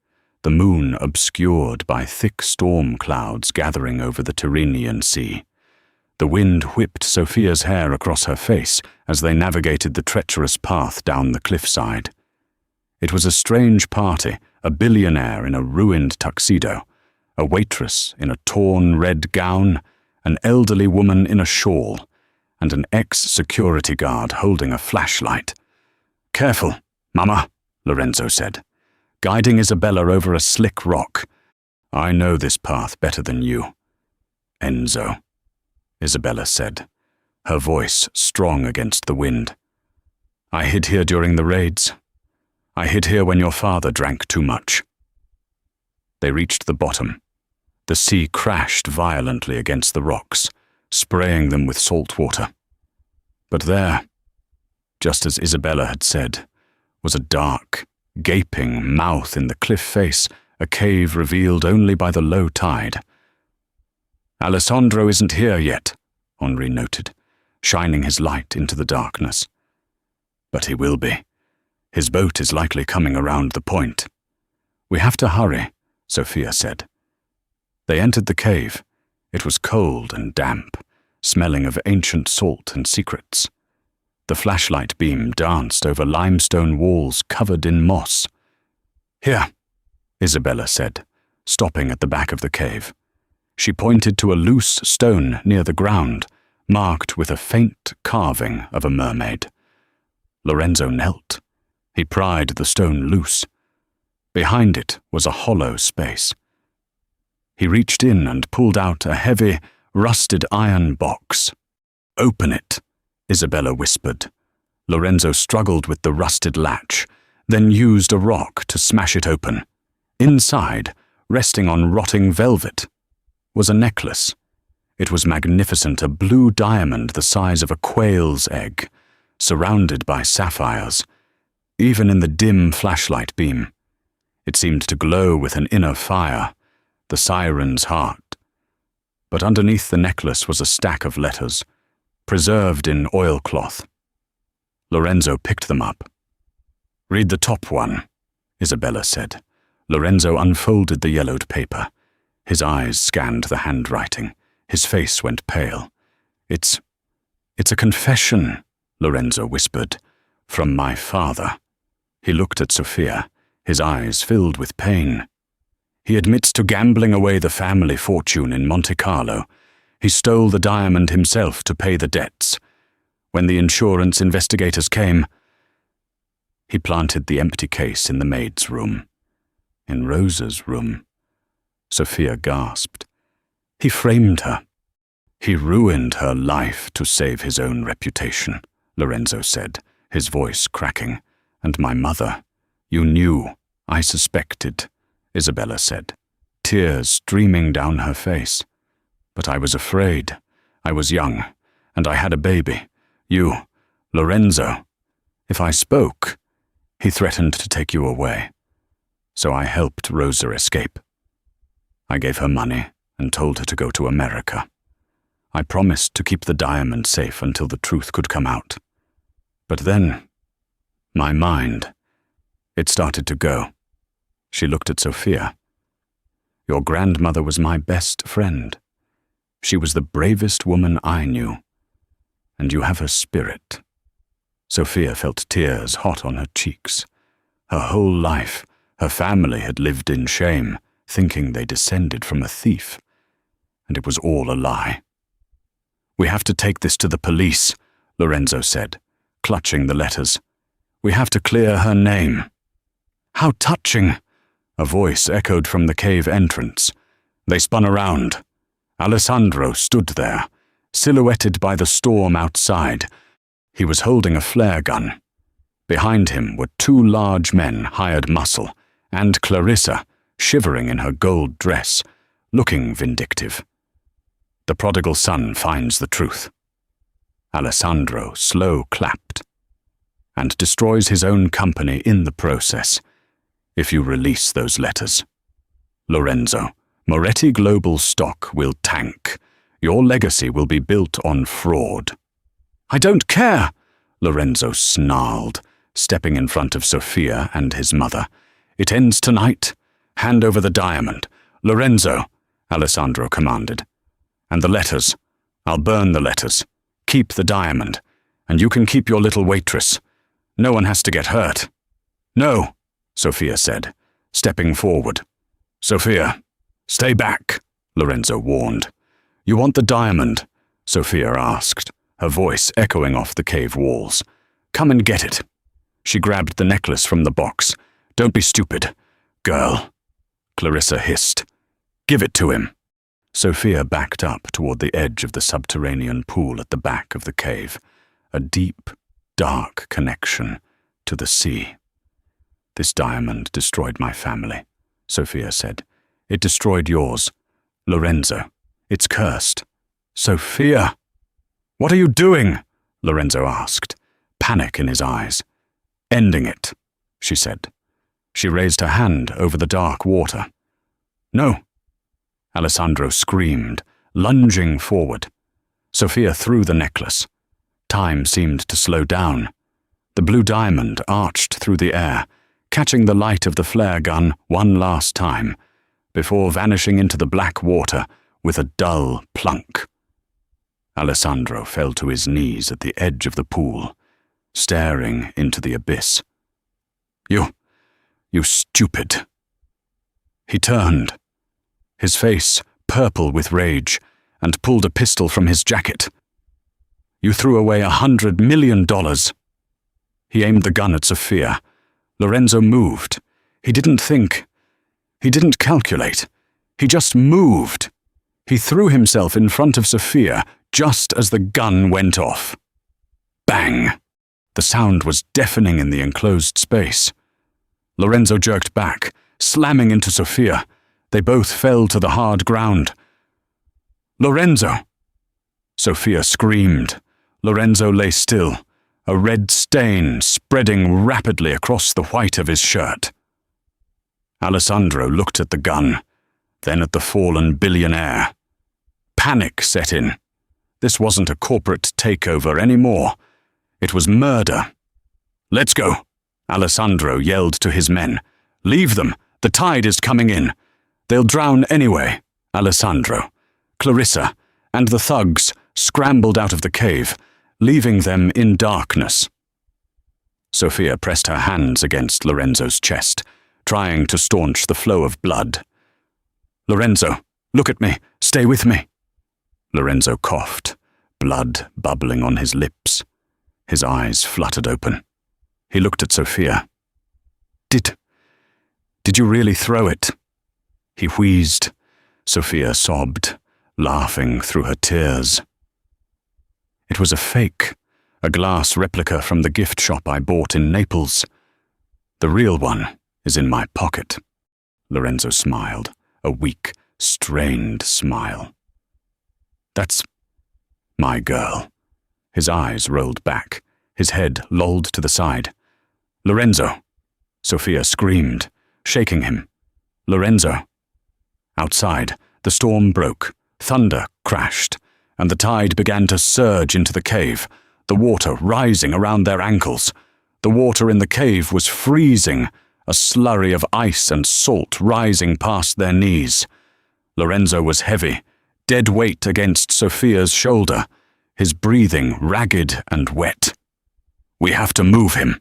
the moon obscured by thick storm clouds gathering over the Tyrrhenian Sea. The wind whipped Sophia's hair across her face as they navigated the treacherous path down the cliffside. It was a strange party, a billionaire in a ruined tuxedo, a waitress in a torn red gown, an elderly woman in a shawl, and an ex-security guard holding a flashlight. "Careful, Mama," Lorenzo said, guiding Isabella over a slick rock. "I know this path better than you." "Enzo," Isabella said, her voice strong against the wind. "I hid here during the raids. I hid here when your father drank too much." They reached the bottom. The sea crashed violently against the rocks, spraying them with salt water. But there, just as Isabella had said, was a dark, gaping mouth in the cliff face, a cave revealed only by the low tide. "Alessandro isn't here yet," Henri noted, shining his light into the darkness. "But he will be. His boat is likely coming around the point." "We have to hurry," Sophia said. They entered the cave. It was cold and damp, smelling of ancient salt and secrets. The flashlight beam danced over limestone walls covered in moss. "Here," Isabella said, stopping at the back of the cave. She pointed to a loose stone near the ground, marked with a faint carving of a mermaid. Lorenzo knelt. He pried the stone loose. Behind it was a hollow space. He reached in and pulled out a heavy, rusted iron box. "Open it," Isabella whispered. Lorenzo struggled with the rusted latch, then used a rock to smash it open. Inside, resting on rotting velvet, was a necklace. It was magnificent, a blue diamond the size of a quail's egg, surrounded by sapphires. Even in the dim flashlight beam, it seemed to glow with an inner fire, the siren's heart. But underneath the necklace was a stack of letters, preserved in oilcloth. Lorenzo picked them up. "Read the top one," Isabella said. Lorenzo unfolded the yellowed paper. His eyes scanned the handwriting. His face went pale. It's a confession," Lorenzo whispered, "from my father." He looked at Sophia, his eyes filled with pain. "He admits to gambling away the family fortune in Monte Carlo. He stole the diamond himself to pay the debts. When the insurance investigators came, he planted the empty case in the maid's room. In Rosa's room." Sophia gasped. "He framed her. He ruined her life to save his own reputation," Lorenzo said, his voice cracking. "And my mother, you knew, I suspected," Isabella said, tears streaming down her face. "But I was afraid. I was young, and I had a baby. You, Lorenzo. If I spoke, he threatened to take you away. So I helped Rosa escape. I gave her money and told her to go to America. I promised to keep the diamond safe until the truth could come out. But then, my mind, it started to go." She looked at Sophia. "Your grandmother was my best friend. She was the bravest woman I knew. And you have her spirit." Sophia felt tears hot on her cheeks. Her whole life, her family had lived in shame, thinking they descended from a thief. And it was all a lie. "We have to take this to the police," Lorenzo said, clutching the letters. "We have to clear her name." "How touching!" A voice echoed from the cave entrance. They spun around. Alessandro stood there, silhouetted by the storm outside. He was holding a flare gun. Behind him were two large men, hired muscle, and Clarissa, shivering in her gold dress, looking vindictive. The prodigal son finds the truth. Alessandro slow-clapped, and destroys his own company in the process, if you release those letters. Lorenzo, Moretti Global stock will tank. Your legacy will be built on fraud. "I don't care," Lorenzo snarled, stepping in front of Sophia and his mother. "It ends tonight. Hand over the diamond." "Lorenzo," Alessandro commanded. "And the letters. I'll burn the letters. Keep the diamond, and you can keep your little waitress. No one has to get hurt." "No," Sophia said, stepping forward. "Sophia, stay back," Lorenzo warned. "You want the diamond?" Sophia asked, her voice echoing off the cave walls. "Come and get it." She grabbed the necklace from the box. "Don't be stupid, girl," Clarissa hissed. "Give it to him." Sophia backed up toward the edge of the subterranean pool at the back of the cave, a deep, dark connection to the sea. "This diamond destroyed my family," Sophia said. It destroyed yours. Lorenzo, it's cursed. Sophia! What are you doing? Lorenzo asked, panic in his eyes. Ending it, she said. She raised her hand over the dark water. No! Alessandro screamed, lunging forward. Sophia threw the necklace. Time seemed to slow down. The blue diamond arched through the air, catching the light of the flare gun one last time, before vanishing into the black water with a dull plunk. Alessandro fell to his knees at the edge of the pool, staring into the abyss. You stupid. He turned, his face purple with rage, and pulled a pistol from his jacket. You threw away $100 million. He aimed the gun at Sophia. Lorenzo moved. He didn't think. He didn't calculate. He just moved. He threw himself in front of Sophia just as the gun went off. Bang! The sound was deafening in the enclosed space. Lorenzo jerked back, slamming into Sophia. They both fell to the hard ground. Lorenzo! Sophia screamed. Lorenzo lay still, a red stain spreading rapidly across the white of his shirt. Alessandro looked at the gun, then at the fallen billionaire. Panic set in. This wasn't a corporate takeover anymore. It was murder. Let's go, Alessandro yelled to his men. Leave them. The tide is coming in. They'll drown anyway. Alessandro, Clarissa, and the thugs scrambled out of the cave, leaving them in darkness. Sophia pressed her hands against Lorenzo's chest, trying to staunch the flow of blood. Lorenzo, look at me. Stay with me. Lorenzo coughed, blood bubbling on his lips. His eyes fluttered open. He looked at Sophia. Did you really throw it? He wheezed. Sophia sobbed, laughing through her tears. It was a fake, a glass replica from the gift shop I bought in Naples. The real one is in my pocket. Lorenzo smiled, a weak, strained smile. That's my girl. His eyes rolled back, his head lolled to the side. Lorenzo! Sophia screamed, shaking him. Lorenzo! Outside, the storm broke, thunder crashed, and the tide began to surge into the cave, the water rising around their ankles. The water in the cave was freezing, a slurry of ice and salt rising past their knees. Lorenzo was heavy, dead weight against Sophia's shoulder, his breathing ragged and wet. We have to move him,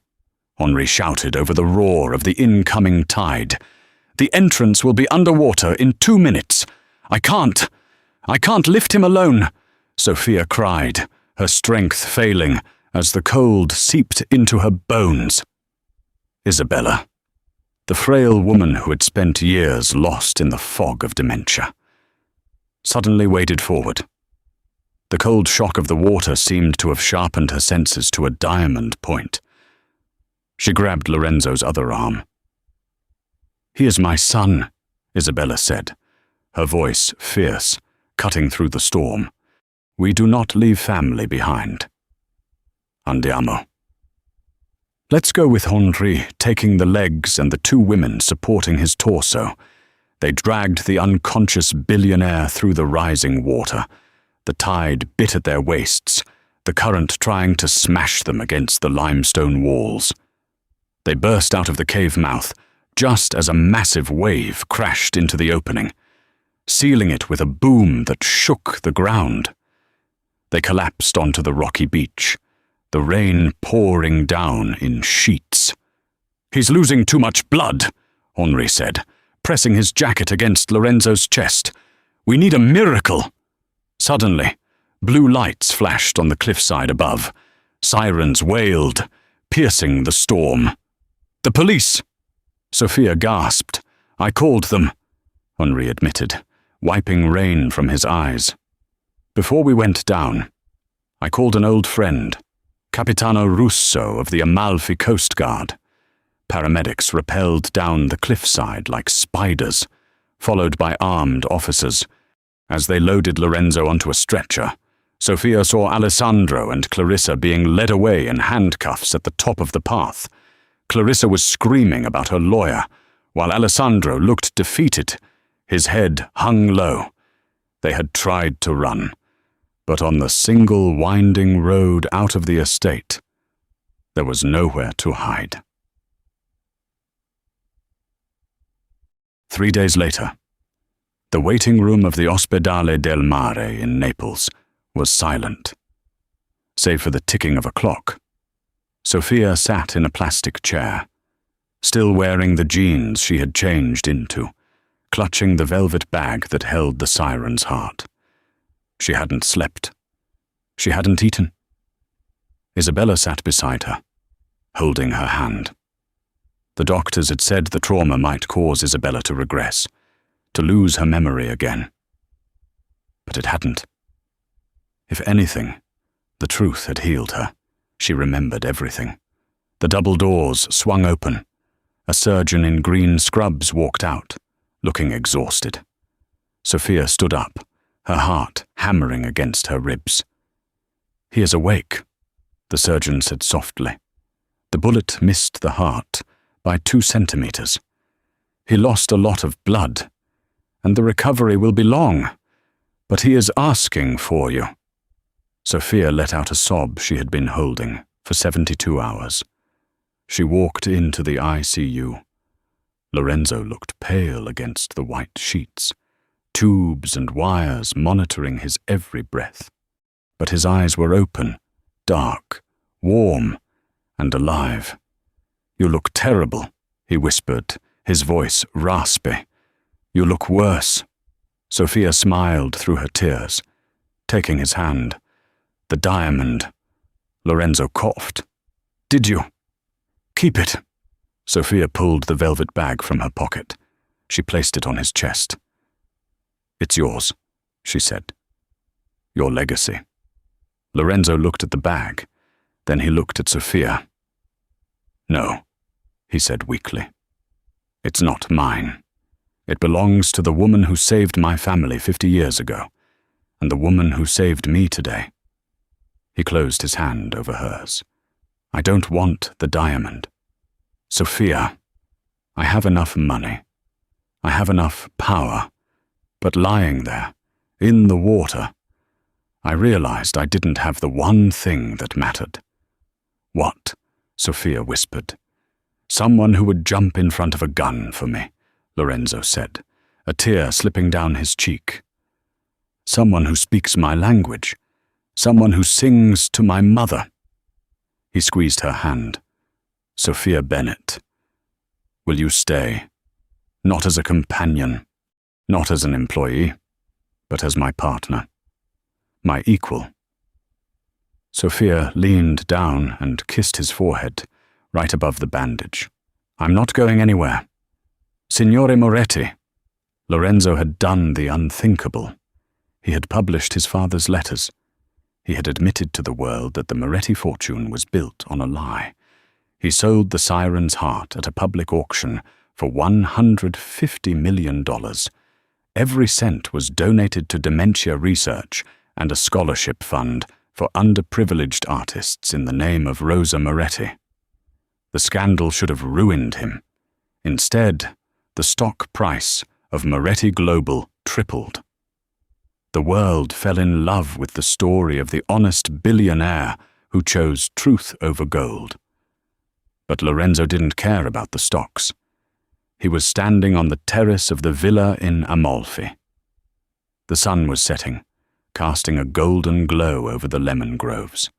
Henri shouted over the roar of the incoming tide. The entrance will be underwater in 2 minutes. I can't lift him alone, Sophia cried, her strength failing as the cold seeped into her bones. Isabella, the frail woman who had spent years lost in the fog of dementia, suddenly waded forward. The cold shock of the water seemed to have sharpened her senses to a diamond point. She grabbed Lorenzo's other arm. He is my son, Isabella said, her voice fierce, cutting through the storm. We do not leave family behind. Andiamo. Let's go with Henri taking the legs and the 2 women supporting his torso. They dragged the unconscious billionaire through the rising water. The tide bit at their waists, the current trying to smash them against the limestone walls. They burst out of the cave mouth just as a massive wave crashed into the opening, sealing it with a boom that shook the ground. They collapsed onto the rocky beach, the rain pouring down in sheets. He's losing too much blood, Henri said, pressing his jacket against Lorenzo's chest. We need a miracle. Suddenly, blue lights flashed on the cliffside above. Sirens wailed, piercing the storm. The police! Sophia gasped. I called them, Henri admitted, wiping rain from his eyes. Before we went down, I called an old friend, Capitano Russo of the Amalfi Coast Guard. Paramedics rappelled down the cliffside like spiders, followed by armed officers. As they loaded Lorenzo onto a stretcher, Sophia saw Alessandro and Clarissa being led away in handcuffs at the top of the path. Clarissa was screaming about her lawyer, while Alessandro looked defeated. His head hung low. They had tried to run, but on the single winding road out of the estate, there was nowhere to hide. 3 days later, the waiting room of the Ospedale del Mare in Naples was silent. Save for the ticking of a clock, Sophia sat in a plastic chair, still wearing the jeans she had changed into, clutching the velvet bag that held the siren's heart. She hadn't slept. She hadn't eaten. Isabella sat beside her, holding her hand. The doctors had said the trauma might cause Isabella to regress, to lose her memory again. But it hadn't. If anything, the truth had healed her. She remembered everything. The double doors swung open. A surgeon in green scrubs walked out, looking exhausted. Sophia stood up, her heart hammering against her ribs. "He is awake," the surgeon said softly. The bullet missed the heart by 2 centimeters. "He lost a lot of blood, and the recovery will be long, but he is asking for you." Sophia let out a sob she had been holding for 72 hours. She walked into the ICU. Lorenzo looked pale against the white sheets, tubes and wires monitoring his every breath. But his eyes were open, dark, warm, and alive. "You look terrible," he whispered, his voice raspy. "You look worse." Sophia smiled through her tears, taking his hand. "The diamond." Lorenzo coughed. "Did you? Keep it." Sophia pulled the velvet bag from her pocket. She placed it on his chest. "It's yours," she said. "Your legacy." Lorenzo looked at the bag. Then he looked at Sophia. "No," he said weakly. "It's not mine. It belongs to the woman who saved my family 50 years ago, and the woman who saved me today." He closed his hand over hers. "I don't want the diamond. Sophia, I have enough money. I have enough power. But lying there, in the water, I realized I didn't have the one thing that mattered." "What?" Sophia whispered. "Someone who would jump in front of a gun for me," Lorenzo said, a tear slipping down his cheek. "Someone who speaks my language. Someone who sings to my mother." He squeezed her hand. "Sophia Bennett, will you stay? Not as a companion, not as an employee, but as my partner, my equal." Sophia leaned down and kissed his forehead, right above the bandage. "I'm not going anywhere. Signore Moretti." Lorenzo had done the unthinkable. He had published his father's letters. He had admitted to the world that the Moretti fortune was built on a lie. He sold the siren's heart at a public auction for $150 million. Every cent was donated to dementia research and a scholarship fund for underprivileged artists in the name of Rosa Moretti. The scandal should have ruined him. Instead, the stock price of Moretti Global tripled. The world fell in love with the story of the honest billionaire who chose truth over gold. But Lorenzo didn't care about the stocks. He was standing on the terrace of the villa in Amalfi. The sun was setting, casting a golden glow over the lemon groves.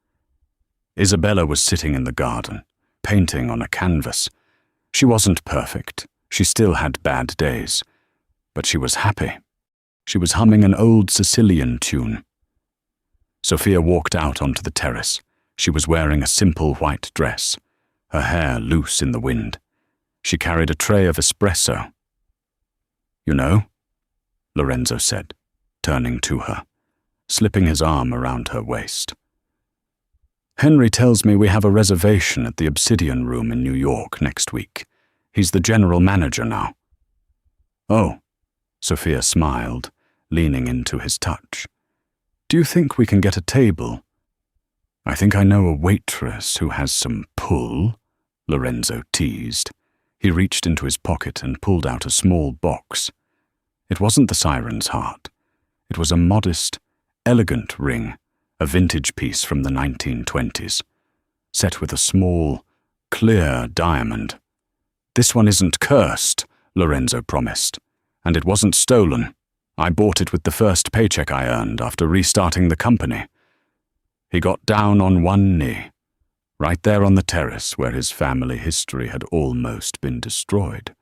Isabella was sitting in the garden, painting on a canvas. She wasn't perfect. She still had bad days. But she was happy. She was humming an old Sicilian tune. Sophia walked out onto the terrace. She was wearing a simple white dress, her hair loose in the wind. She carried a tray of espresso. "You know," Lorenzo said, turning to her, slipping his arm around her waist. "Henry tells me we have a reservation at the Obsidian Room in New York next week. He's the general manager now." "Oh," Sophia smiled, leaning into his touch. "Do you think we can get a table?" "I think I know a waitress who has some pull," Lorenzo teased. He reached into his pocket and pulled out a small box. It wasn't the siren's heart. It was a modest, elegant ring, a vintage piece from the 1920s, set with a small, clear diamond. "This one isn't cursed," Lorenzo promised. "And it wasn't stolen. I bought it with the first paycheck I earned after restarting the company." He got down on one knee, right there on the terrace where his family history had almost been destroyed.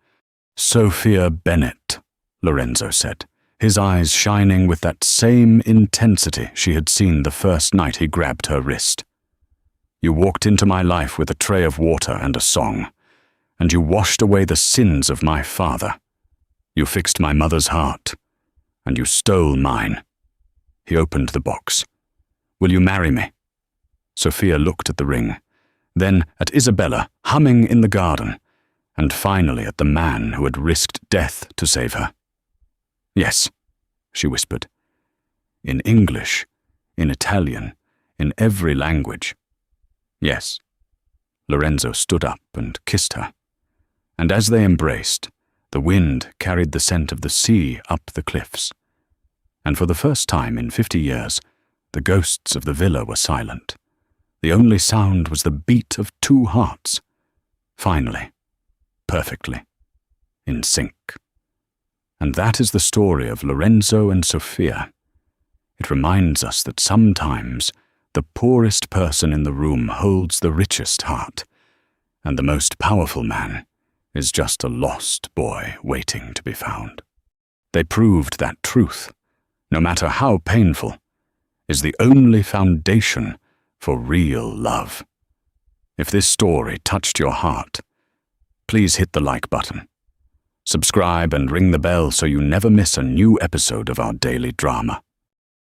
"Sophia Bennett," Lorenzo said, his eyes shining with that same intensity she had seen the first night he grabbed her wrist. "You walked into my life with a tray of water and a song, and you washed away the sins of my father. You fixed my mother's heart, and you stole mine." He opened the box. "Will you marry me?" Sophia looked at the ring, then at Isabella humming in the garden, and finally at the man who had risked death to save her. "Yes," she whispered. In English, in Italian, in every language. "Yes." Lorenzo stood up and kissed her. And as they embraced, the wind carried the scent of the sea up the cliffs. And for the first time in 50 years, the ghosts of the villa were silent. The only sound was the beat of two hearts. Finally, perfectly, in sync. And that is the story of Lorenzo and Sophia. It reminds us that sometimes the poorest person in the room holds the richest heart, and the most powerful man is just a lost boy waiting to be found. They proved that truth, no matter how painful, is the only foundation for real love. If this story touched your heart, please hit the like button. Subscribe and ring the bell so you never miss a new episode of our daily drama.